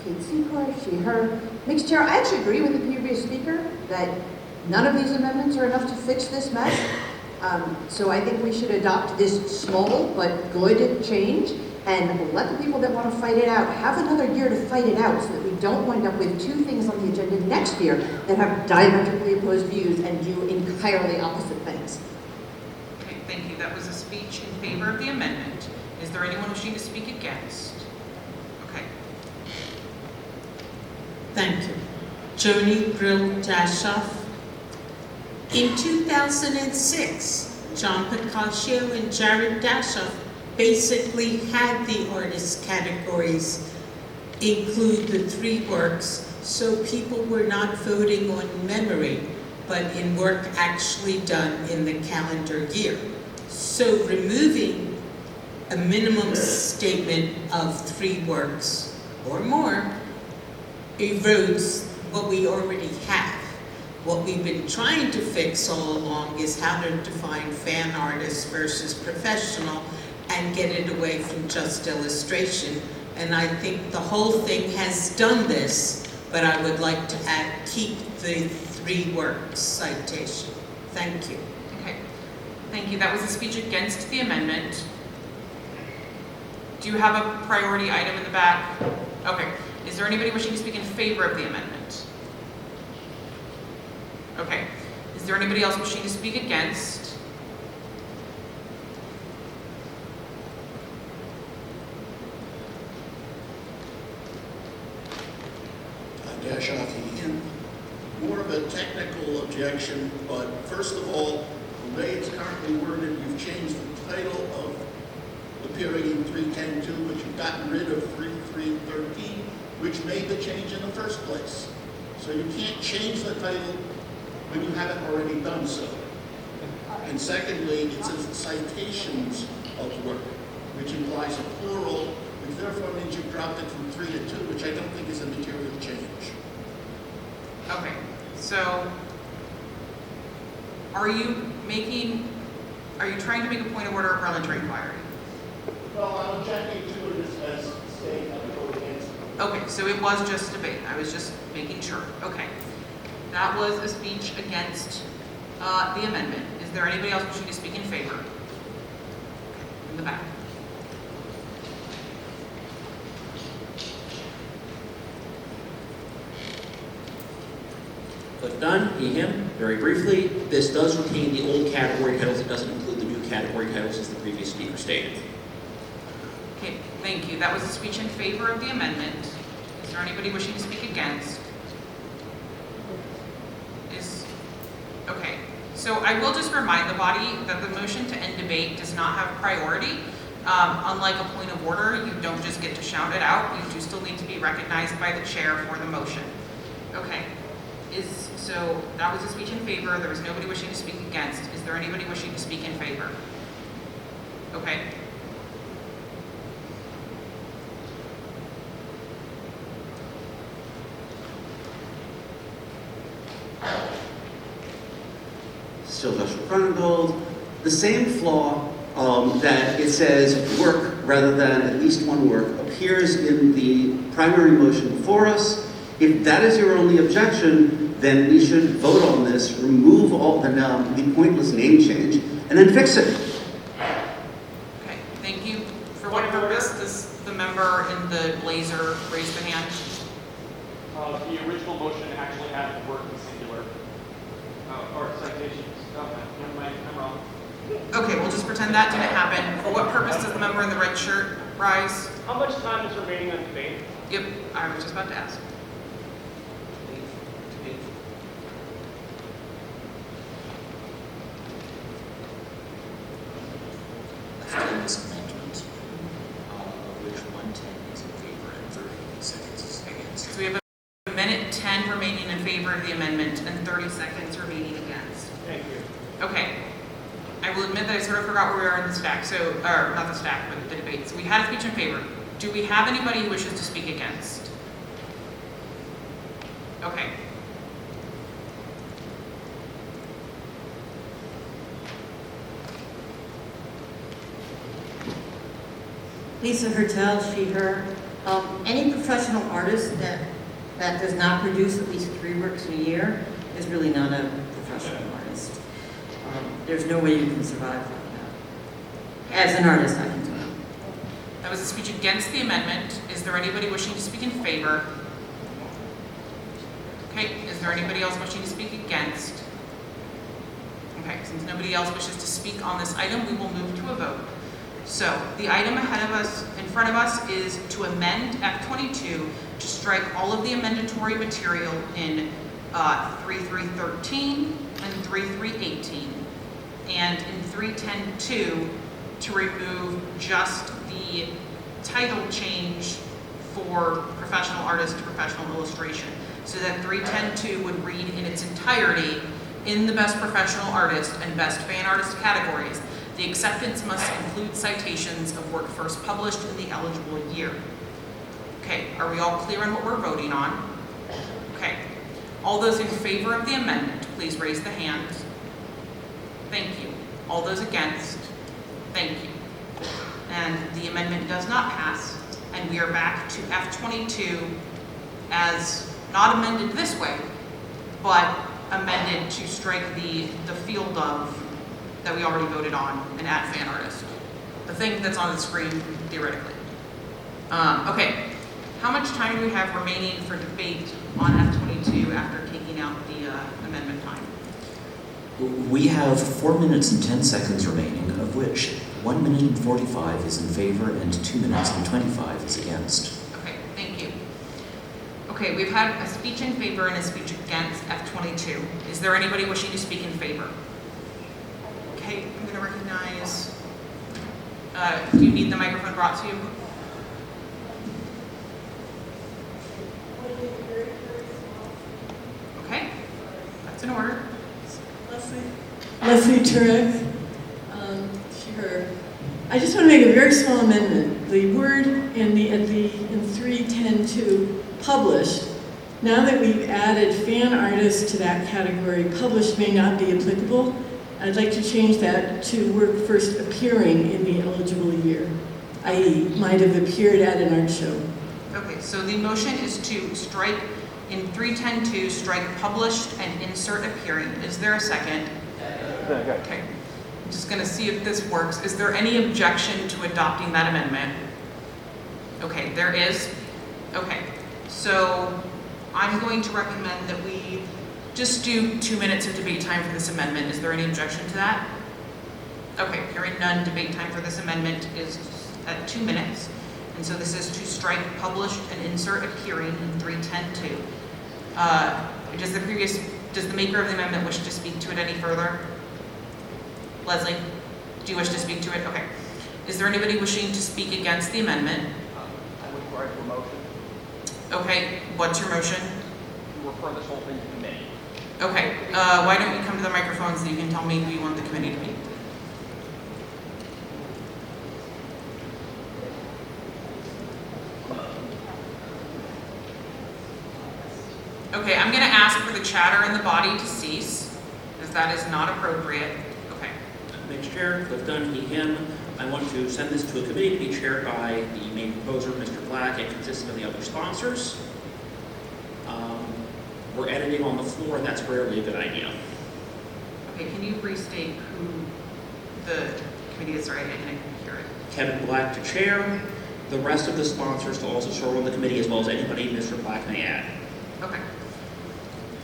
Kate Secor, she, her. Mixed Chair, I actually agree with the previous speaker that none of these amendments are enough to fix this mess. So I think we should adopt this small but good change and let the people that want to fight it out have another year to fight it out so that we don't wind up with two things on the agenda next year that have diametrically opposed views and do entirely opposite things. Okay, thank you. That was a speech in favor of the amendment. Is there anyone wishing to speak against? Okay. Thank you. Joni Brill-Dashoff. In 2006, John Picacio and Jared Dashoff basically had the artist categories include the 3 works, so people were not voting on memory, but in work actually done in the calendar year. So removing a minimum statement of 3 works or more erodes what we already have. What we've been trying to fix all along is how to define fan artist versus professional and get it away from just illustration. And I think the whole thing has done this, but I would like to keep the 3 works citation. Thank you. Okay. Thank you. That was a speech against the amendment. Do you have a priority item in the back? Okay. Is there anybody wishing to speak in favor of the amendment? Okay. Is there anybody else wishing to speak against? Dashoff, more of a technical objection, but first of all, the way it's currently worded, you've changed the title of the period in 310.2, but you've gotten rid of 3.3.13, which made the change in the first place. So you can't change the title when you haven't already done so. And secondly, it says citations of work, which implies a plural which therefore means you've dropped it from 3 to 2, which I don't think is a material change. Okay, so are you trying to make a point of order or parliamentary inquiry? Well, I'm objecting to it as stated, I would vote against it. Okay, so it was just debate. I was just making sure. Okay. That was a speech against the amendment. Is there anybody else wishing to speak in favor? In the back. Click done, he, him. Very briefly, this does retain the old category titles. It doesn't include the new category titles as the previous speaker stated. Okay, thank you. That was a speech in favor of the amendment. Is there anybody wishing to speak against? Okay, so I will just remind the body that the motion to end debate does not have priority. Unlike a point of order, you don't just get to shout it out. You do still need to be recognized by the chair for the motion. Okay, so that was a speech in favor. There was nobody wishing to speak against. Is there anybody wishing to speak in favor? Okay. Still Joshua Cronengold. The same flaw that it says work rather than at least one work appears in the primary motion before us. If that is your only objection, then we should vote on this, remove all the pointless name change, and then fix it. Okay, thank you. For what purpose does the member in the blazer raise the hand? The original motion actually had the word in singular, or citations. Never mind, I'm wrong. Okay, we'll just pretend that didn't happen. For what purpose does the member in the red shirt rise? How much time is remaining on debate? Yep, I was just about to ask. Left in this amendment, which 110 is in favor and 30 seconds is against. So we have a minute 10 remaining in favor of the amendment and 30 seconds remaining against. Thank you. Okay. I will admit that I sort of forgot where we are in the stack, or not the stack, but the debate. So we had a speech in favor. Do we have anybody who wishes to speak against? Okay. Lisa Hertel, she, her. Any professional artist that does not produce at least 3 works a year is really not a professional artist. There's no way you can survive like that. As an artist, I can tell you. That was a speech against the amendment. Is there anybody wishing to speak in favor? Okay, is there anybody else wishing to speak against? Okay, since nobody else wishes to speak on this item, we will move to a vote. So, the item ahead of us, in front of us, is to amend F22 to strike all of the amendatory material in 3313 and 3318, and in 310.2 to remove just the title change for professional artist to professional illustration, so that 310.2 would read in its entirety in the best professional artist and best fan artist categories. The acceptance must include citations of work first published in the eligible year. Okay, are we all clear on what we're voting on? Okay. All those in favor of the amendment, please raise the hand. Thank you. All those against? Thank you. And the amendment does not pass, and we are back to F22 as not amended this way, but amended to strike the field of that we already voted on and add fan artist. The thing that's on the screen, theoretically. Okay, how much time do we have remaining for debate on F22 after taking out the amendment time? We have 4 minutes and 10 seconds remaining, of which 1 minute and 45 is in favor and 2 minutes and 25 is against. Okay, thank you. Okay, we've had a speech in favor and a speech against F22. Is there anybody wishing to speak in favor? Okay, I'm going to recognize, do you need the microphone brought to you? Okay, that's in order. Leslie Turek, her. I just want to make a very small amendment. the word in 310.2, published, now that we've added fan artists to that category, published may not be applicable. I'd like to change that to work first appearing in the eligible year, i.e. might have appeared at an art show. Okay, so the motion is to strike in 310.2, strike published and insert appearing. Is there a second? Okay. I'm just going to see if this works. Is there any objection to adopting that amendment? Okay, there is. Okay, so I'm going to recommend that we just do 2 minutes of debate time for this amendment. Is there any objection to that? Okay, hearing none, debate time for this amendment is at 2 minutes. And so this is to strike published and insert appearing in 310.2. Does the maker of the amendment wish to speak to it any further? Leslie, do you wish to speak to it? Okay. Is there anybody wishing to speak against the amendment? I would require a motion Okay, what's your motion? to refer this whole thing to committee. Okay, why don't you come to the microphone so you can tell me who you want the committee to be? Okay, I'm going to ask for the chatter in the body to cease, as that is not appropriate. Okay. Next Chair, Cliff Dunn, he, him. I want to send this to a committee to be chaired by the main proposer, Mr. Black, and consistent of the other sponsors. We're editing on the floor, and that's rarely a good idea. Okay, can you restate who the committee is? Sorry, I didn't hear it. Kevin Black to chair, the rest of the sponsors to also serve on the committee, as well as anybody Mr. Black may add. Okay.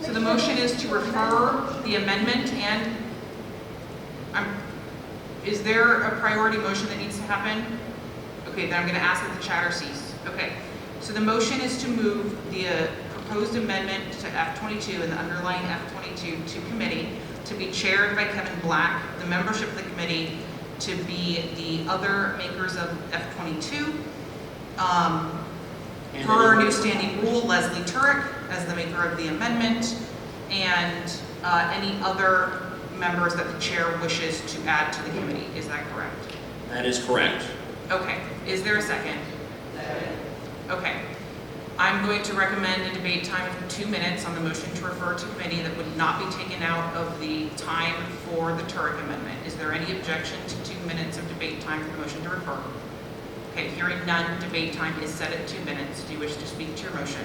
So the motion is to refer the amendment and is there a priority motion that needs to happen? Okay, then I'm going to ask that the chatter cease. Okay, so the motion is to move the proposed amendment to F22 and the underlying F22 to committee to be chaired by Kevin Black, the membership of the committee to be the other makers of F22. Per our new standing rule, Leslie Turek as the maker of the amendment, and any other members that the chair wishes to add to the committee. Is that correct? That is correct. Okay. Is there a second? Second. Okay. I'm going to recommend a debate time of 2 minutes on the motion to refer to committee that would not be taken out of the time for the Turek amendment. Is there any objection to 2 minutes of debate time for the motion to refer? Okay, hearing none, debate time is set at 2 minutes. Do you wish to speak to your motion?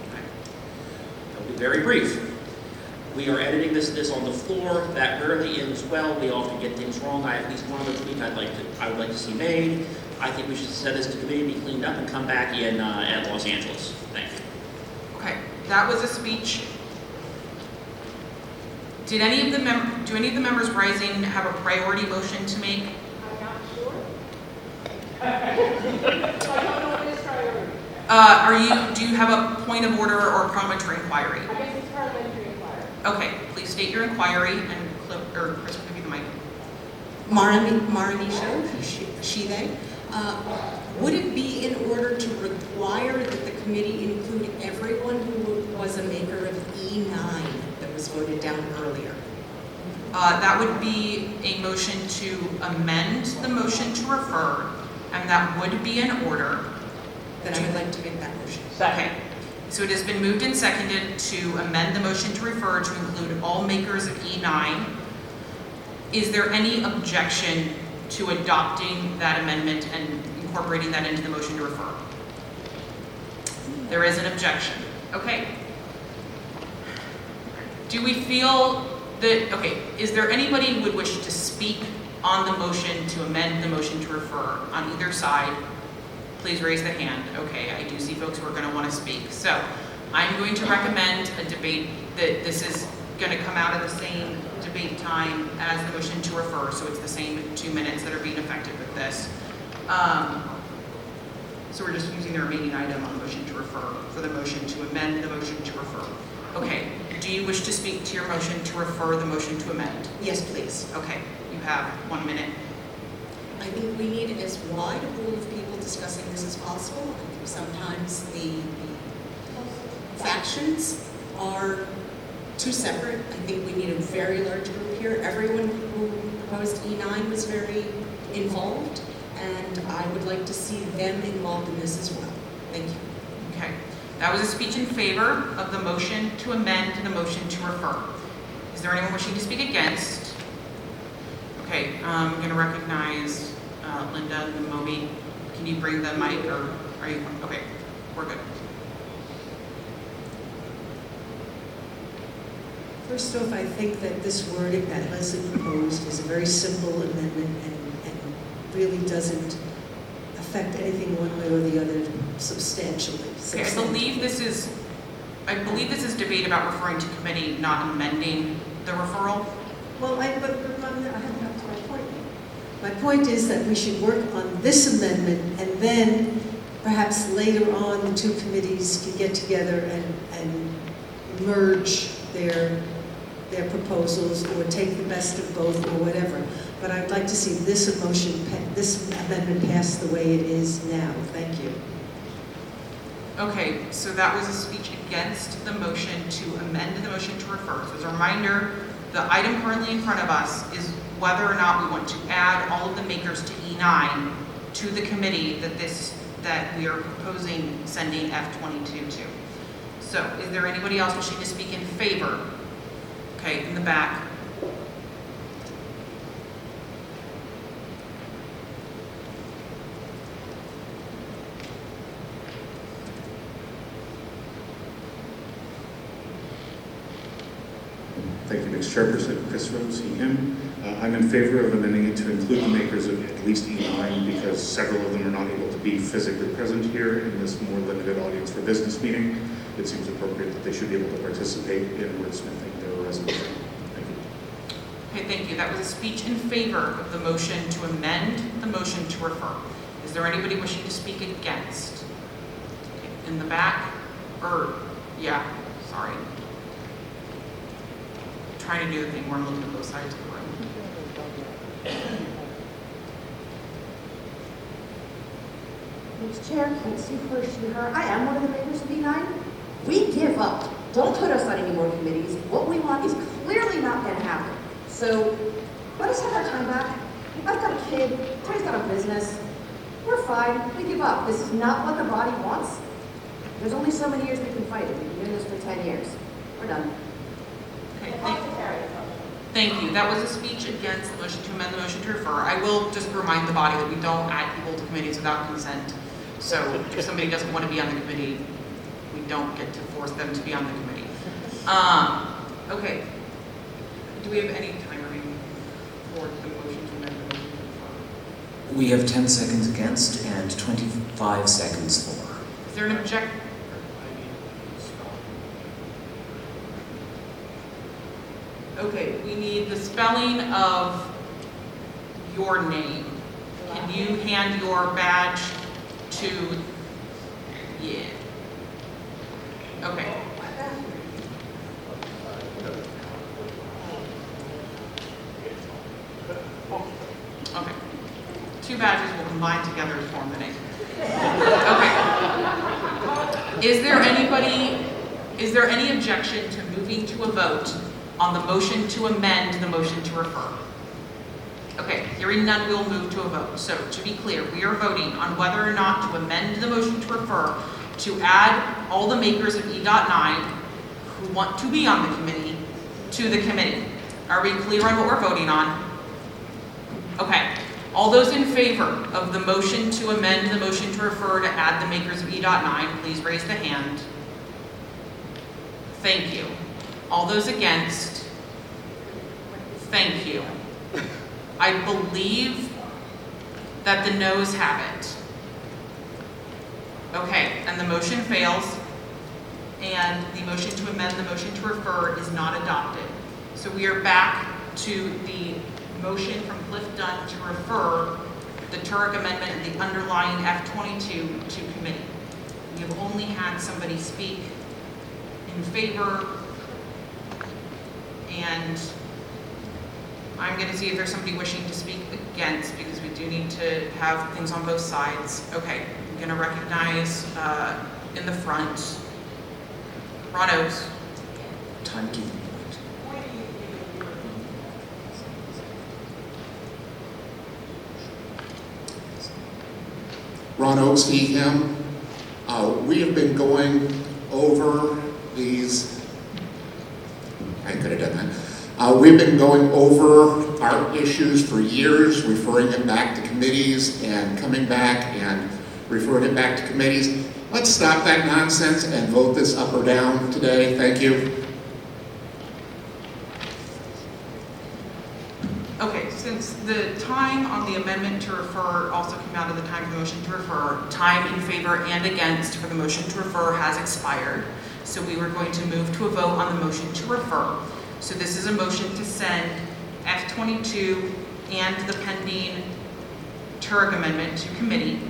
Okay. I'll be very brief. We are editing this on the floor. That rarely ends well. We often get things wrong. I have at least one other tweak I would like to see made. I think we should send this to committee, be cleaned up, and come back in at Los Angeles. Thank you. Okay, that was a speech. Do any of the members rising have a priority motion to make? I'm not sure. I don't know what is priority. Do you have a point of order or parliamentary inquiry? I guess it's parliamentary inquiry. Okay, please state your inquiry and Chris will give you the mic. Maramisho, she, they. Would it be in order to require that the committee include everyone who was a maker of E9 that was voted down earlier? That would be a motion to amend the motion to refer, and that would be in order. Then I would like to make that motion. Okay. So it has been moved and seconded to amend the motion to refer to include all makers of E9. Is there any objection to adopting that amendment and incorporating that into the motion to refer? There is an objection. Okay. Do we feel that, okay, is there anybody who would wish to speak on the motion to amend the motion to refer on either side? Please raise the hand. Okay, I do see folks who are going to want to speak. So I'm going to recommend a debate that this is going to come out of the same debate time as the motion to refer, so it's the same 2 minutes that are being affected with this. So we're just using the remaining item on the motion to refer for the motion to amend the motion to refer. Okay, do you wish to speak to your motion to refer the motion to amend? Yes, please. Okay, you have 1 minute. I think we need as wide a pool of people discussing this as possible. I think sometimes the factions are too separate. I think we need a very large group here. Everyone who proposed E9 was very involved, and I would like to see them involved in this as well. Thank you. Okay. That was a speech in favor of the motion to amend the motion to refer. Is there anyone wishing to speak against? Okay, I'm going to recognize Linda and Moby. Can you bring the mic, or are you, okay, we're good. First off, I think that this wording that Leslie proposed is a very simple amendment and really doesn't affect anything one way or the other substantially. Okay, I believe this is debate about referring to committee, not amending the referral. Well, I haven't gotten to my point yet. My point is that we should work on this amendment, and then perhaps later on the two committees can get together and merge their proposals, or take the best of both, or whatever. But I'd like to see this amendment pass the way it is now. Thank you. Okay, so that was a speech against the motion to amend the motion to refer. So as a reminder, the item currently in front of us is whether or not we want to add all of the makers to E9 to the committee that we are proposing sending F22 to. So is there anybody else wishing to speak in favor? Okay, in the back. Thank you, Mr. Chairperson. Chris Rose, him. I'm in favor of amending it to include the makers of at least E9 because several of them are not able to be physically present here in this more limited audience for business meeting. It seems appropriate that they should be able to participate in wordsmithing their resolution. Thank you. Okay, thank you. That was a speech in favor of the motion to amend the motion to refer. Is there anybody wishing to speak against? Okay, in the back? Yeah, sorry. Trying to do the thing where I'm looking at both sides of the room. Ms. Chair, Casey Hirsch-Her, I am one of the makers of E9. We give up. Don't put us on any more committees. What we want is clearly not going to happen. So let us have our time back. I've got a kid. Ty's got a business. We're fine. We give up. This is not what the body wants. There's only so many years we can fight it. We've been doing this for 10 years. We're done. Okay, thank you. That was a speech against the motion to amend the motion to refer. I will just remind the body that we don't add people to committees without consent. So if somebody doesn't want to be on the committee, we don't get to force them to be on the committee. Okay. Do we have any time remaining for the motion to amend the motion to refer? We have 10 seconds against and 25 seconds for. Is there an objection? Okay, we need the spelling of your name. Can you hand your badge to, yeah. Okay. Okay. Two badges will combine together to form the name. Okay. Is there any objection to moving to a vote on the motion to amend the motion to refer? Okay, hearing none, we'll move to a vote. So to be clear, we are voting on whether or not to amend the motion to refer to add all the makers of E.9 who want to be on the committee to the committee. Are we clear on what we're voting on? Okay. All those in favor of the motion to amend the motion to refer to add the makers of E.9, please raise the hand. Thank you. All those against? Thank you. I believe that the noes have it. Okay, and the motion fails, and the motion to amend the motion to refer is not adopted. So we are back to the motion from Cliff Dunn to refer the Turek amendment and the underlying F22 to committee. We have only had somebody speak in favor, and I'm going to see if there's somebody wishing to speak against, because we do need to have things on both sides. Okay, I'm going to recognize in the front, Ron Oakes. Timekeeping. Ron Oakes, he, him. We have been going over these, I could have done that. We've been going over our issues for years, referring it back to committees and coming back and referring it back to committees. Let's stop that nonsense and vote this up or down today. Thank you. Okay, since the time on the amendment to refer also came out of the time of the motion to refer, time in favor and against for the motion to refer has expired. So we were going to move to a vote on the motion to refer. So this is a motion to send F22 and the pending Turek amendment to committee.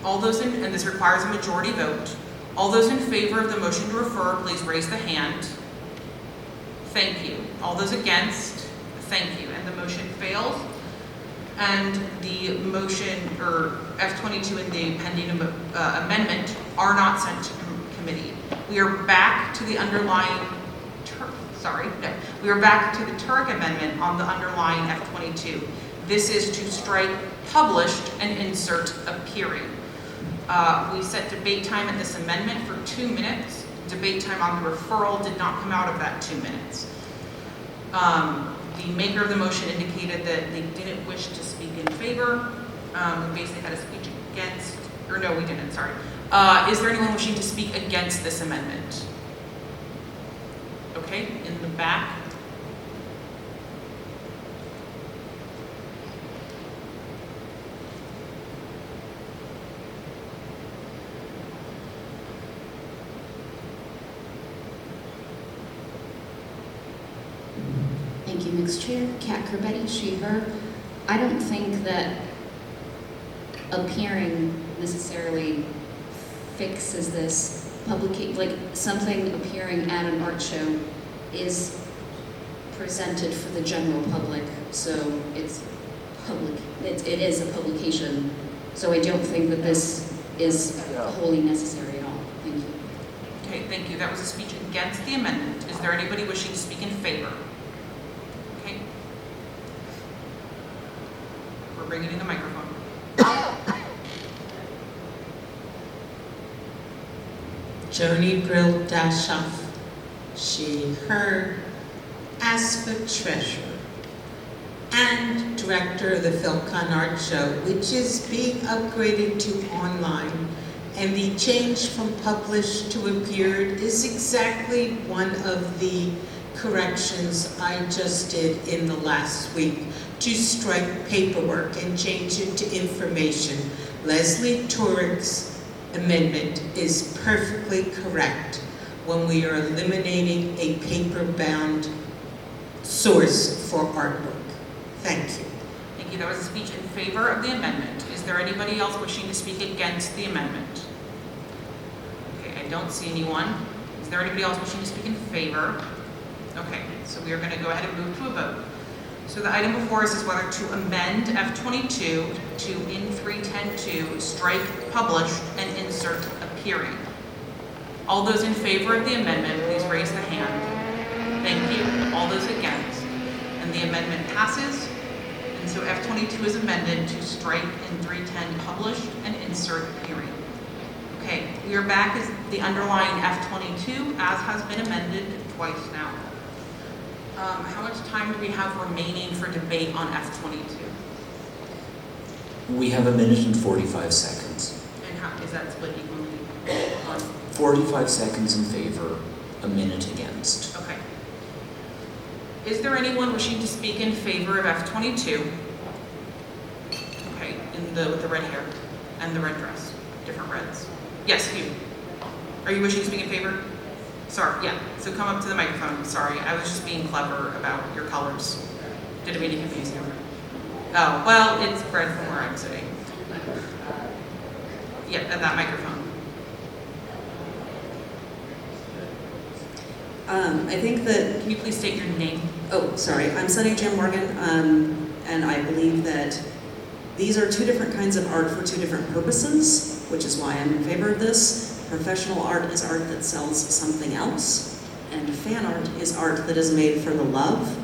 All those in, and this requires a majority vote. All those in favor of the motion to refer, please raise the hand. Thank you. All those against? Thank you. And the motion fails. And the motion, or F22 and the pending amendment are not sent to committee. We are back to the underlying, we are back to the Turek amendment on the underlying F22. This is to strike published and insert appearing. We set debate time in this amendment for 2 minutes. Debate time on the referral did not come out of that 2 minutes. The maker of the motion indicated that they didn't wish to speak in favor. We basically had a speech against, or no, we didn't, sorry. Is there anyone wishing to speak against this amendment? Okay, in the back. Thank you, Mixed Chair. Kat Kerbetti, she, her. I don't think that appearing necessarily fixes this like something appearing at an art show is presented for the general public, so it's public, it is a publication. So I don't think that this is wholly necessary at all. Thank you. Okay, thank you. That was a speech against the amendment. Is there anybody wishing to speak in favor? Okay. We're bringing in the microphone. Joni Brill Dashoff, she, her, as for treasurer and director of the Philcon Art Show, which is being upgraded to online, and the change from published to appeared is exactly one of the corrections I just did in the last week to strike paperwork and change it to information. Leslie Turek's amendment is perfectly correct when we are eliminating a paper-bound source for artwork. Thank you. Thank you. That was a speech in favor of the amendment. Is there anybody else wishing to speak against the amendment? Okay, I don't see anyone. Is there anybody else wishing to speak in favor? Okay, so we are going to go ahead and move to a vote. So the item before us is whether to amend F22 to in 310.2 strike published and insert appearing. All those in favor of the amendment, please raise the hand. Thank you. All those against. And the amendment passes. And so F22 is amended to strike in 310 published and insert appearing. Okay, we are back as the underlying F22 as has been amended twice now. How much time do we have remaining for debate on F22? We have 1 minute and 45 seconds. And how is that split equally? 45 seconds in favor, 1 minute against. Okay. Is there anyone wishing to speak in favor of F22? Okay, with the red hair and the red dress, different reds. Yes, you. Are you wishing to speak in favor? Sorry, yeah. So come up to the microphone. Sorry, I was just being clever about your colors. Didn't mean to confuse you. Oh, well, it's red from where I'm sitting. Yeah, at that microphone. I think that... Can you please state your name? Oh, sorry. I'm Sunny Jim Morgan, and I believe that these are two different kinds of art for two different purposes, which is why I'm in favor of this. Professional art is art that sells something else, and fan art is art that is made for the love,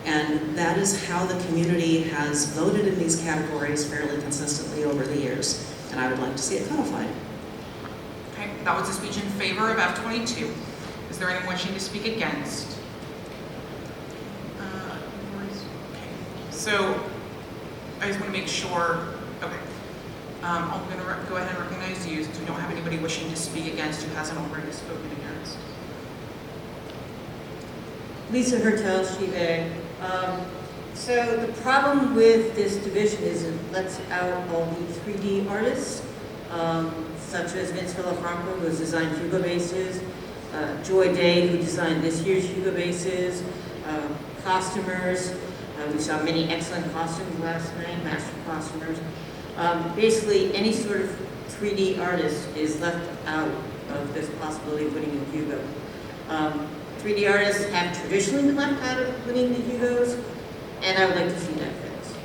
and that is how the community has voted in these categories fairly consistently over the years. and I would like to see it codified. Okay, that was a speech in favor of F-22. Is there anyone wishing to speak against? Okay, so I just want to make sure, okay. I'm going to go ahead and recognize you since we don't have anybody wishing to speak against who hasn't already spoken against. Lisa Hertel, Shive. So the problem with this division is it lets out all the 3D artists, such as Vince Villafranco, who has designed Hugo bases, Joy Day, who designed this year's Hugo bases, costumers. We saw many excellent costumes last night, master costumers. Basically, any sort of 3D artist is left out of this possibility of winning a Hugo. 3D artists have traditionally been left out of winning the Hugos, and I would like to see that fixed.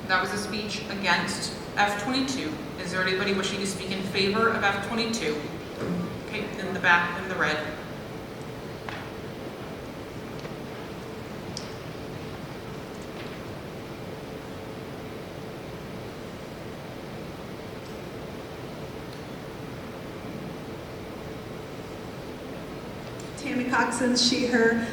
That was a speech against F-22. Is there anybody wishing to speak in favor of F-22? Okay, in the back, in the red. Tammy Coxon, she, her.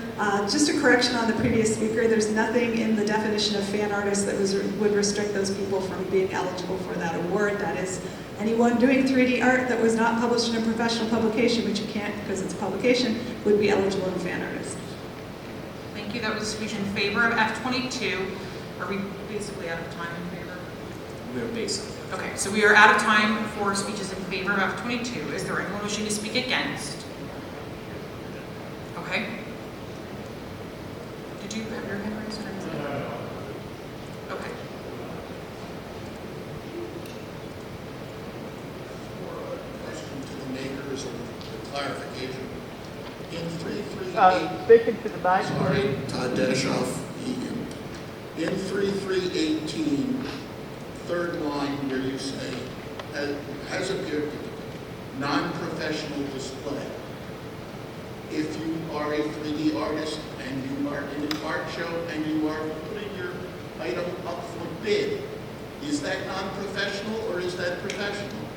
Just a correction on the previous speaker. There's nothing in the definition of fan artist that would restrict those people from being eligible for that award. That is anyone doing 3D art that was not published in a professional publication, which you can't because it's a publication, would be eligible in fan artist. Thank you. That was a speech in favor of F-22. Are we basically out of time in favor? We're basically. Okay, so we are out of time for speeches in favor of F-22. Is there anyone wishing to speak against? Okay. Did you have your hand raised? Okay. Question to the makers of the clarification. In 338... Speaking to the mic. Sorry, Todd Dedishoff, Egan. In 3318, third line where you say, has appeared non-professional display. If you are a 3D artist and you are in an art show and you are putting your item up for bid, is that non-professional or is that professional?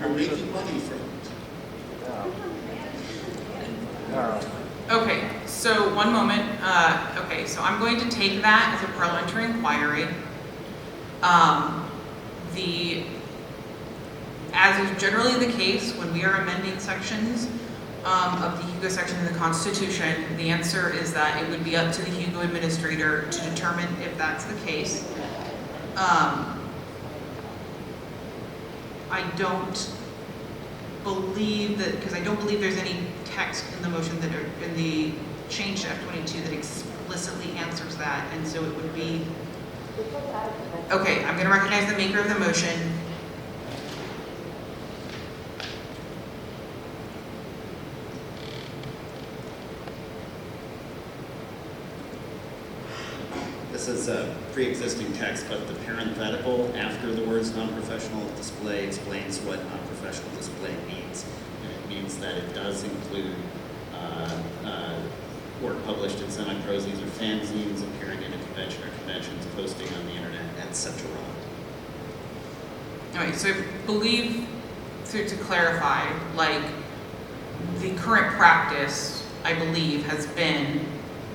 You're making money from it. Okay, so one moment. Okay, so I'm going to take that as a parliamentary inquiry. As is generally the case when we are amending sections of the Hugo section in the Constitution, the answer is that it would be up to the Hugo administrator to determine if that's the case. I don't believe that, because I don't believe there's any text in the motion that are in the change to F-22 that explicitly answers that, and so it would be. Okay, I'm going to recognize the maker of the motion. This is a pre-existing text, but the parenthetical after the words non-professional display explains what non-professional display means. And it means that it does include work published in semi-proses or fanzines, appearing in a convention or conventions, posting on the internet, etc. All right, so I believe, to clarify, like, the current practice, I believe, has been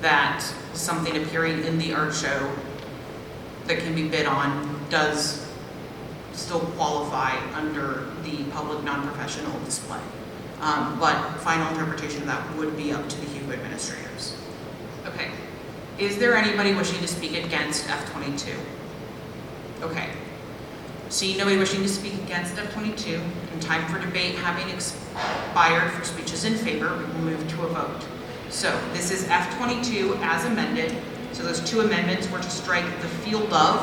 that something appearing in the art show that can be bid on does still qualify under the public non-professional display. But final interpretation of that would be up to the Hugo administrators. Okay. Is there anybody wishing to speak against F-22? Okay. See nobody wishing to speak against F-22, and time for debate having expired for speeches in favor, we will move to a vote. So this is F-22 as amended. So those two amendments were to strike the field of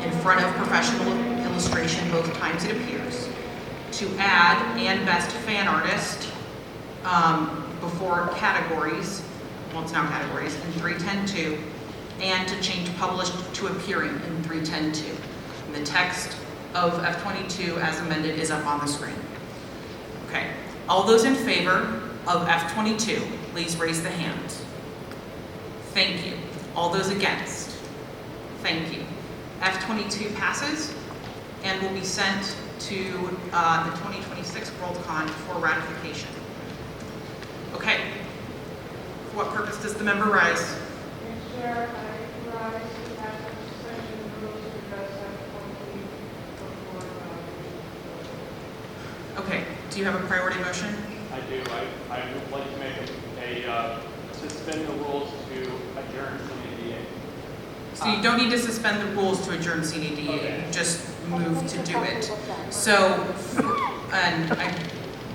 in front of professional illustration both times it appears, to add and best fan artist before categories, well it's now categories, in 310.2, and to change published to appearing in 310.2. And the text of F-22 as amended is up on the screen. Okay, all those in favor of F-22, please raise the hand. Thank you. All those against? Thank you. F-22 passes. and will be sent to the 2026 Worldcon for ratification. Okay. For what purpose does the member rise? Mr. Chair, I rise to pass the suspension rules to address F-20 before. Okay. Do you have a priority motion? I do. I would like to make a suspend the rules to adjourn CNDA. So you don't need to suspend the rules to adjourn CNDA. Okay. Just move to do it. So,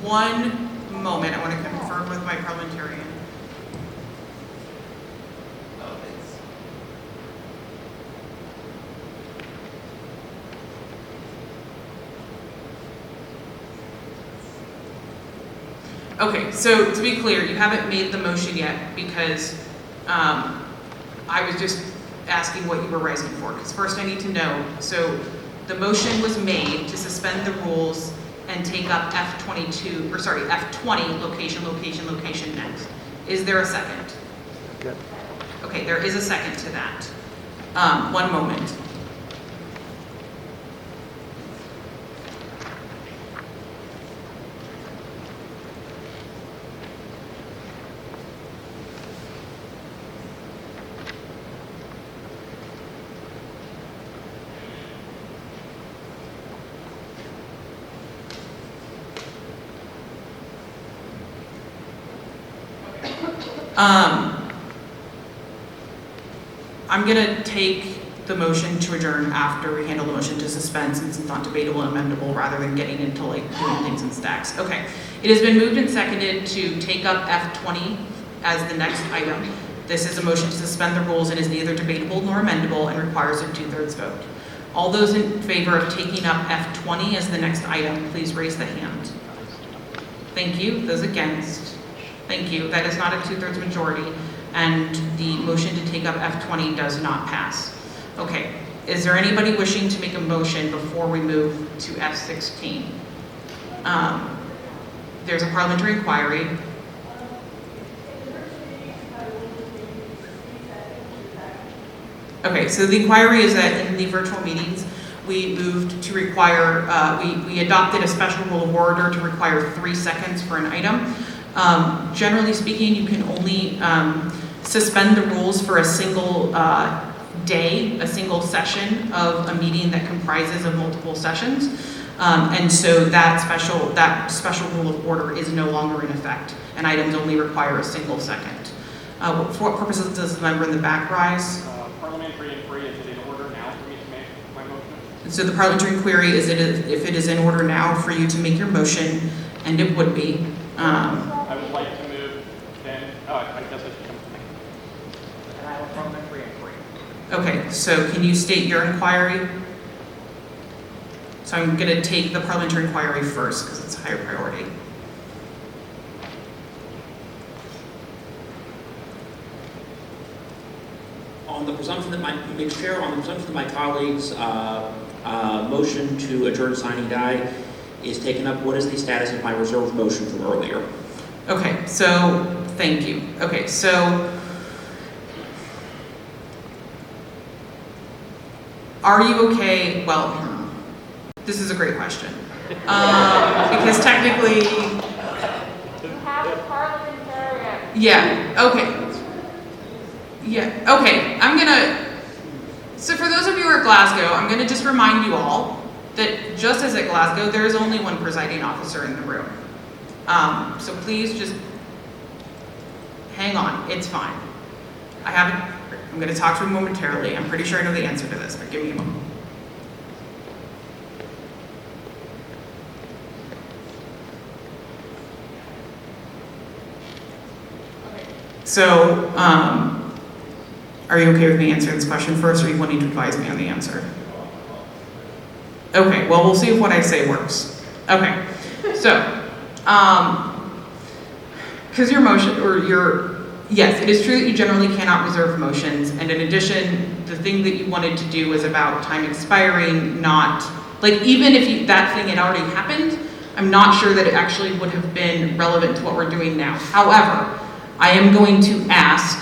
one moment, I want to confirm with my parliamentarian. Okay, so to be clear, you haven't made the motion yet because I was just asking what you were rising for, because first I need to know. So the motion was made to suspend the rules and take up F20 location next. Is there a second? Good. Okay, there is a second to that. One moment. I'm going to take the motion to adjourn after we handle the motion to suspend, since it's not debatable and amendable, rather than getting into like doing things in stacks. Okay, it has been moved and seconded to take up F20 as the next item. This is a motion to suspend the rules and is neither debatable nor amendable and requires a 2/3 vote. All those in favor of taking up F20 as the next item, please raise the hand. Thank you. Those against? Thank you. That is not a 2/3 majority, and the motion to take up F20 does not pass. Okay, is there anybody wishing to make a motion before we move to F16? There's a parliamentary inquiry. Okay, so the inquiry is that in the virtual meetings, we moved to require, we adopted a special rule of order to require 3 seconds for an item. Generally speaking, you can only suspend the rules for a single day, a single session of a meeting that comprises of multiple sessions. And so that special rule of order is no longer in effect, and items only require a single second. For what purposes does the member in the back rise? Parliamentary inquiry, is it in order now for me to make my motion? So the parliamentary inquiry is if it is in order now for you to make your motion, and it would be. I would like to move then, I guess I should come. And I have a parliamentary inquiry. Okay, so can you state your inquiry? So I'm going to take the parliamentary inquiry first because it's a higher priority. On the presumption that Mr. Chair, on the presumption that my colleagues' motion to adjourn signing die is taken up, what is the status of my reserved motion from earlier? Okay, so thank you. Okay, so are you okay? Well, this is a great question. Because technically, You have a parliamentarian. yeah, okay. Yeah, okay, so for those of you who are at Glasgow, I'm gonna just remind you all that just as at Glasgow, there is only one presiding officer in the room. So please just hang on, it's fine. I'm gonna talk to him momentarily. I'm pretty sure I know the answer to this, but give me a moment. So, are you okay with me answering this question first, or are you wanting to advise me on the answer? Okay, well, we'll see if what I say works. Okay, so, because your motion, yes, it is true that you generally cannot reserve motions, and in addition, the thing that you wanted to do was about time expiring, not, like, even if that thing had already happened, I'm not sure that it actually would have been relevant to what we're doing now. However, I am going to ask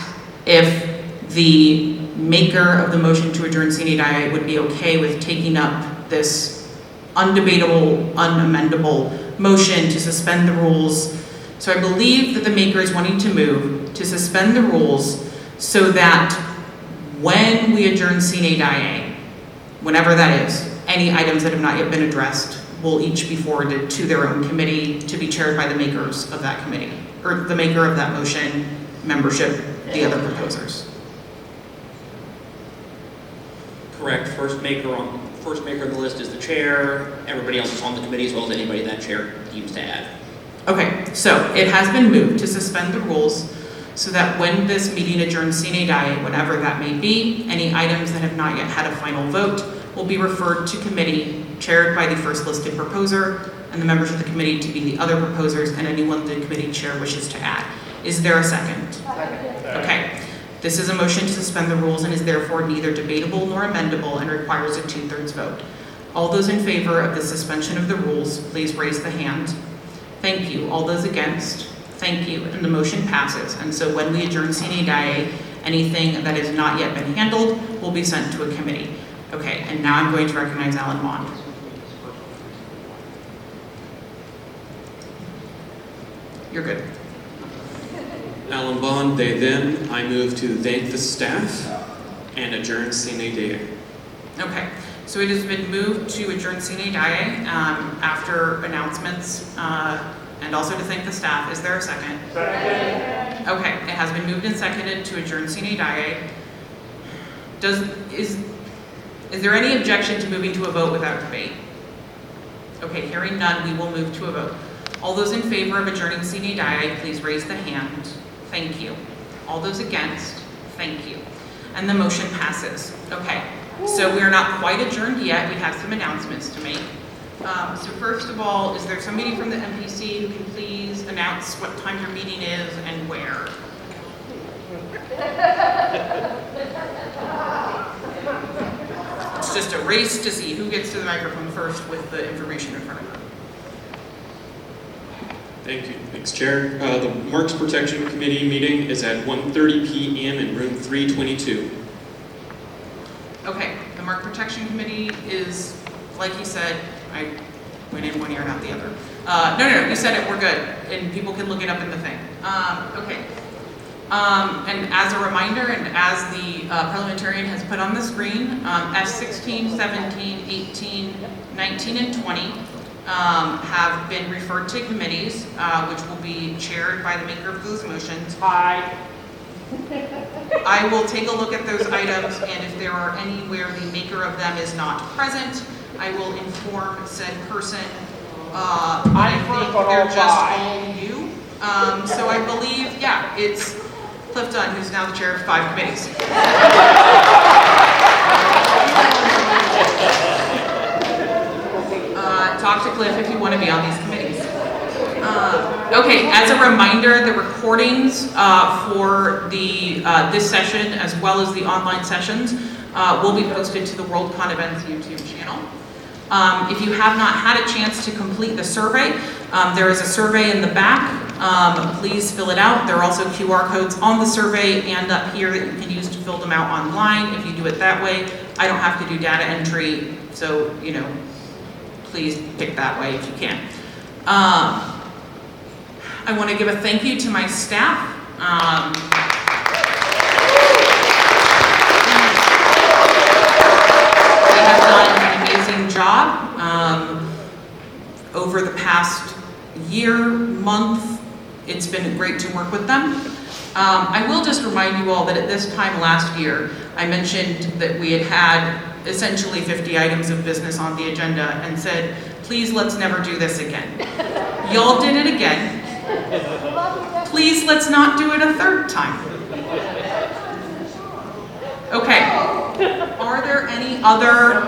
if the maker of the motion to adjourn sine die would be okay with taking up this undebatable, unamendable motion to suspend the rules. So I believe that the maker is wanting to move to suspend the rules so that when we adjourn Sine Die, whenever that is, any items that have not yet been addressed will each be forwarded to their own committee to be chaired by the makers of that committee, or the maker of that motion, membership, the other proposers. Correct. First maker on the list is the chair. Everybody else is on the committee as well as anybody that chair deems to add. Okay, so it has been moved to suspend the rules so that when this meeting adjourns Sine Die, whenever that may be, any items that have not yet had a final vote will be referred to committee, chaired by the first listed proposer, and the members of the committee to be the other proposers, and anyone the committee chair wishes to add. Is there a second? Okay. This is a motion to suspend the rules and is therefore neither debatable nor amendable and requires a 2/3 vote. All those in favor of the suspension of the rules, please raise the hand. Thank you. All those against? Thank you. And the motion passes. And so when we adjourn Sine Die, anything that has not yet been handled will be sent to a committee. Okay, and now I'm going to recognize Alan Bond. You're good. Alan Bond, they, them. I move to thank the staff and adjourn Sine Die. Okay, so it has been moved to adjourn Sine Die after announcements and also to thank the staff. Is there a second? Second. Okay, it has been moved and seconded to adjourn Sine Die. Is there any objection to moving to a vote without debate? Okay, hearing none, we will move to a vote. All those in favor of adjourning Sine Die, please raise the hand. Thank you. All those against? Thank you. And the motion passes. Okay, so we are not quite adjourned yet. We have some announcements to make. So first of all, is there somebody from the MPC who can please announce what time your meeting is and where? It's just a race to see who gets to the microphone first with the information in front of them. Thank you. Thanks, Chair. The Marks Protection Committee meeting is at 1:30 p.m. in room 322. Okay, the Mark Protection Committee is, like you said, I went in one ear and out the other. No, you said it, we're good, and people can look it up in the thing. Okay. And as a reminder, and as the parliamentarian has put on the screen, S16, 17, 18, 19, and 20 have been referred to committees, which will be chaired by the maker of those motions. I will take a look at those items, and if there are any where the maker of them is not present, I will inform said person. I think they're just all you. So I believe, yeah, it's Cliff Dunn, who's now the chair of 5 committees. Talk to Cliff if you want to be on these committees. Okay, as a reminder, the recordings for the this session, as well as the online sessions, will be posted to the Worldcon Events YouTube channel. If you have not had a chance to complete the survey, there is a survey in the back. Please fill it out. There are also QR codes on the survey and up here that you can use to fill them out online. If you do it that way, I don't have to do data entry, so, you know, please pick that way if you can. I want to give a thank you to my staff. They have done an amazing job over the past year, month. It's been great to work with them. I will just remind you all that at this time last year, I mentioned that we had essentially 50 items of business on the agenda and said, please let's never do this again. Y'all did it again. Please let's not do it a third time. Okay. Are there any other?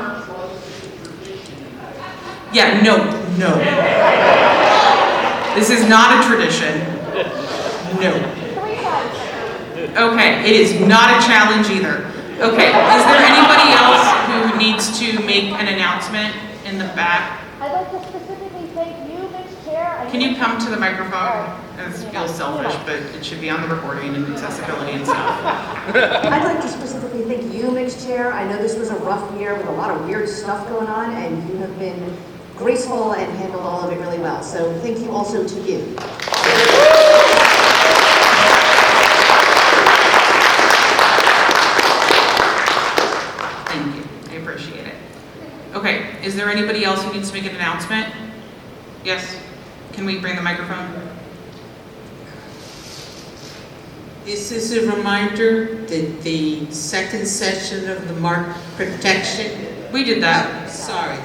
Yeah, no. This is not a tradition. No. Okay, it is not a challenge either. Okay, is there anybody else who needs to make an announcement in the back? I'd like to specifically thank you, Ms. Chair. Can you come to the microphone? It feels selfish, but it should be on the recording and accessibility and stuff. I'd like to specifically thank you, Mixed Chair. I know this was a rough year with a lot of weird stuff going on, and you have been graceful and handled all of it really well. So thank you also to you. Thank you, I appreciate it. Okay, is there anybody else who needs to make an announcement? Yes, can we bring the microphone? This is a reminder that the second session of the mark protection. We did that. Sorry,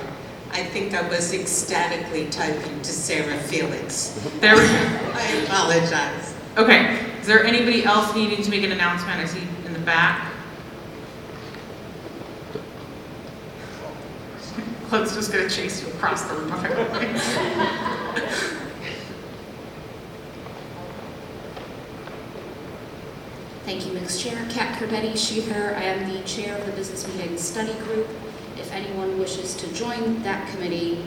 I think I was ecstatically typing to Sarah Felix. There we go. I apologize. Okay, is there anybody else needing to make an announcement? I see in the back. Let's just gonna chase you across the room. Thank you, Mixed Chair. Kat Corbetti, she, her. I am the chair of the Business Meeting Study Group. If anyone wishes to join that committee,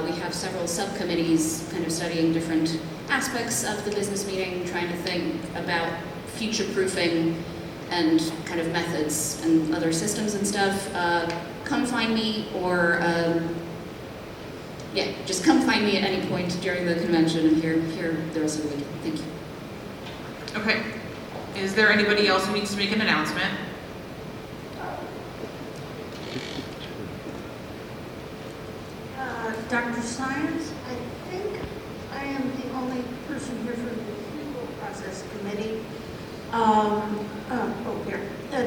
we have several subcommittees kind of studying different aspects of the business meeting, trying to think about future-proofing and kind of methods and other systems and stuff. Come find me, or yeah, just come find me at any point during the convention and here the rest of the week. Thank you. Okay. Is there anybody else who needs to make an announcement? Dr. Science, I think I am the only person here from the Hugo Process Committee. Here.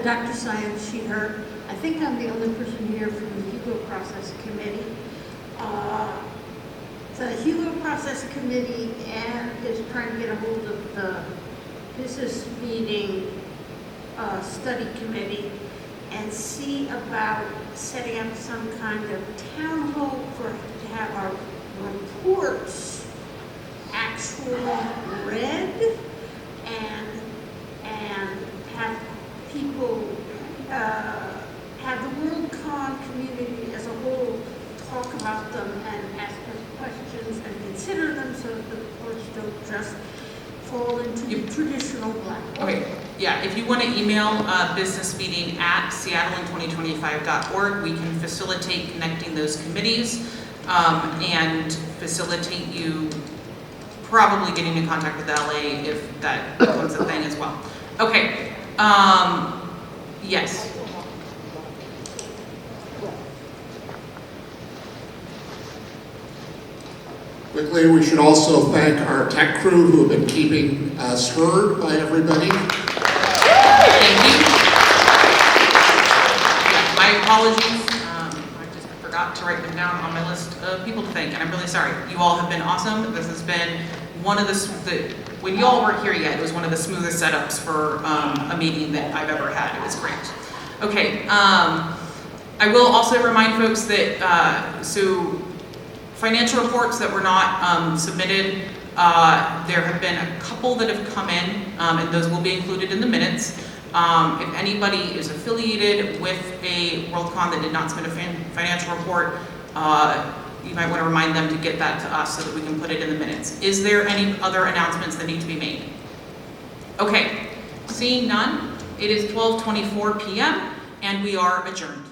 Dr. Science, she, her. I think I'm the only person here from the Hugo Process Committee. The Hugo Process Committee is trying to get a hold of the business meeting study committee and see about setting up some kind of town hall to have our reports actually read and have people, have the Worldcon community as a whole talk about them and ask us questions and consider them so that the reports don't just fall into the traditional black hole. Okay, yeah, if you want to email businessmeeting@seattlein2025.org, we can facilitate connecting those committees and facilitate you probably getting in contact with LA if that becomes a thing as well. Okay, yes. Quickly, we should also thank our tech crew who have been keeping us heard by everybody. Thank you. Yeah, my apologies. I just forgot to write them down on my list of people to thank, and I'm really sorry. You all have been awesome. This has been one of when you all weren't here yet, it was one of the smoothest setups for a meeting that I've ever had. It was great. Okay, I will also remind folks that, financial reports that were not submitted, there have been a couple that have come in, and those will be included in the minutes. If anybody is affiliated with a Worldcon that did not submit a financial report, you might want to remind them to get that to us so that we can put it in the minutes. Is there any other announcements that need to be made? Okay, seeing none, it is 12:24 p.m. and we are adjourned.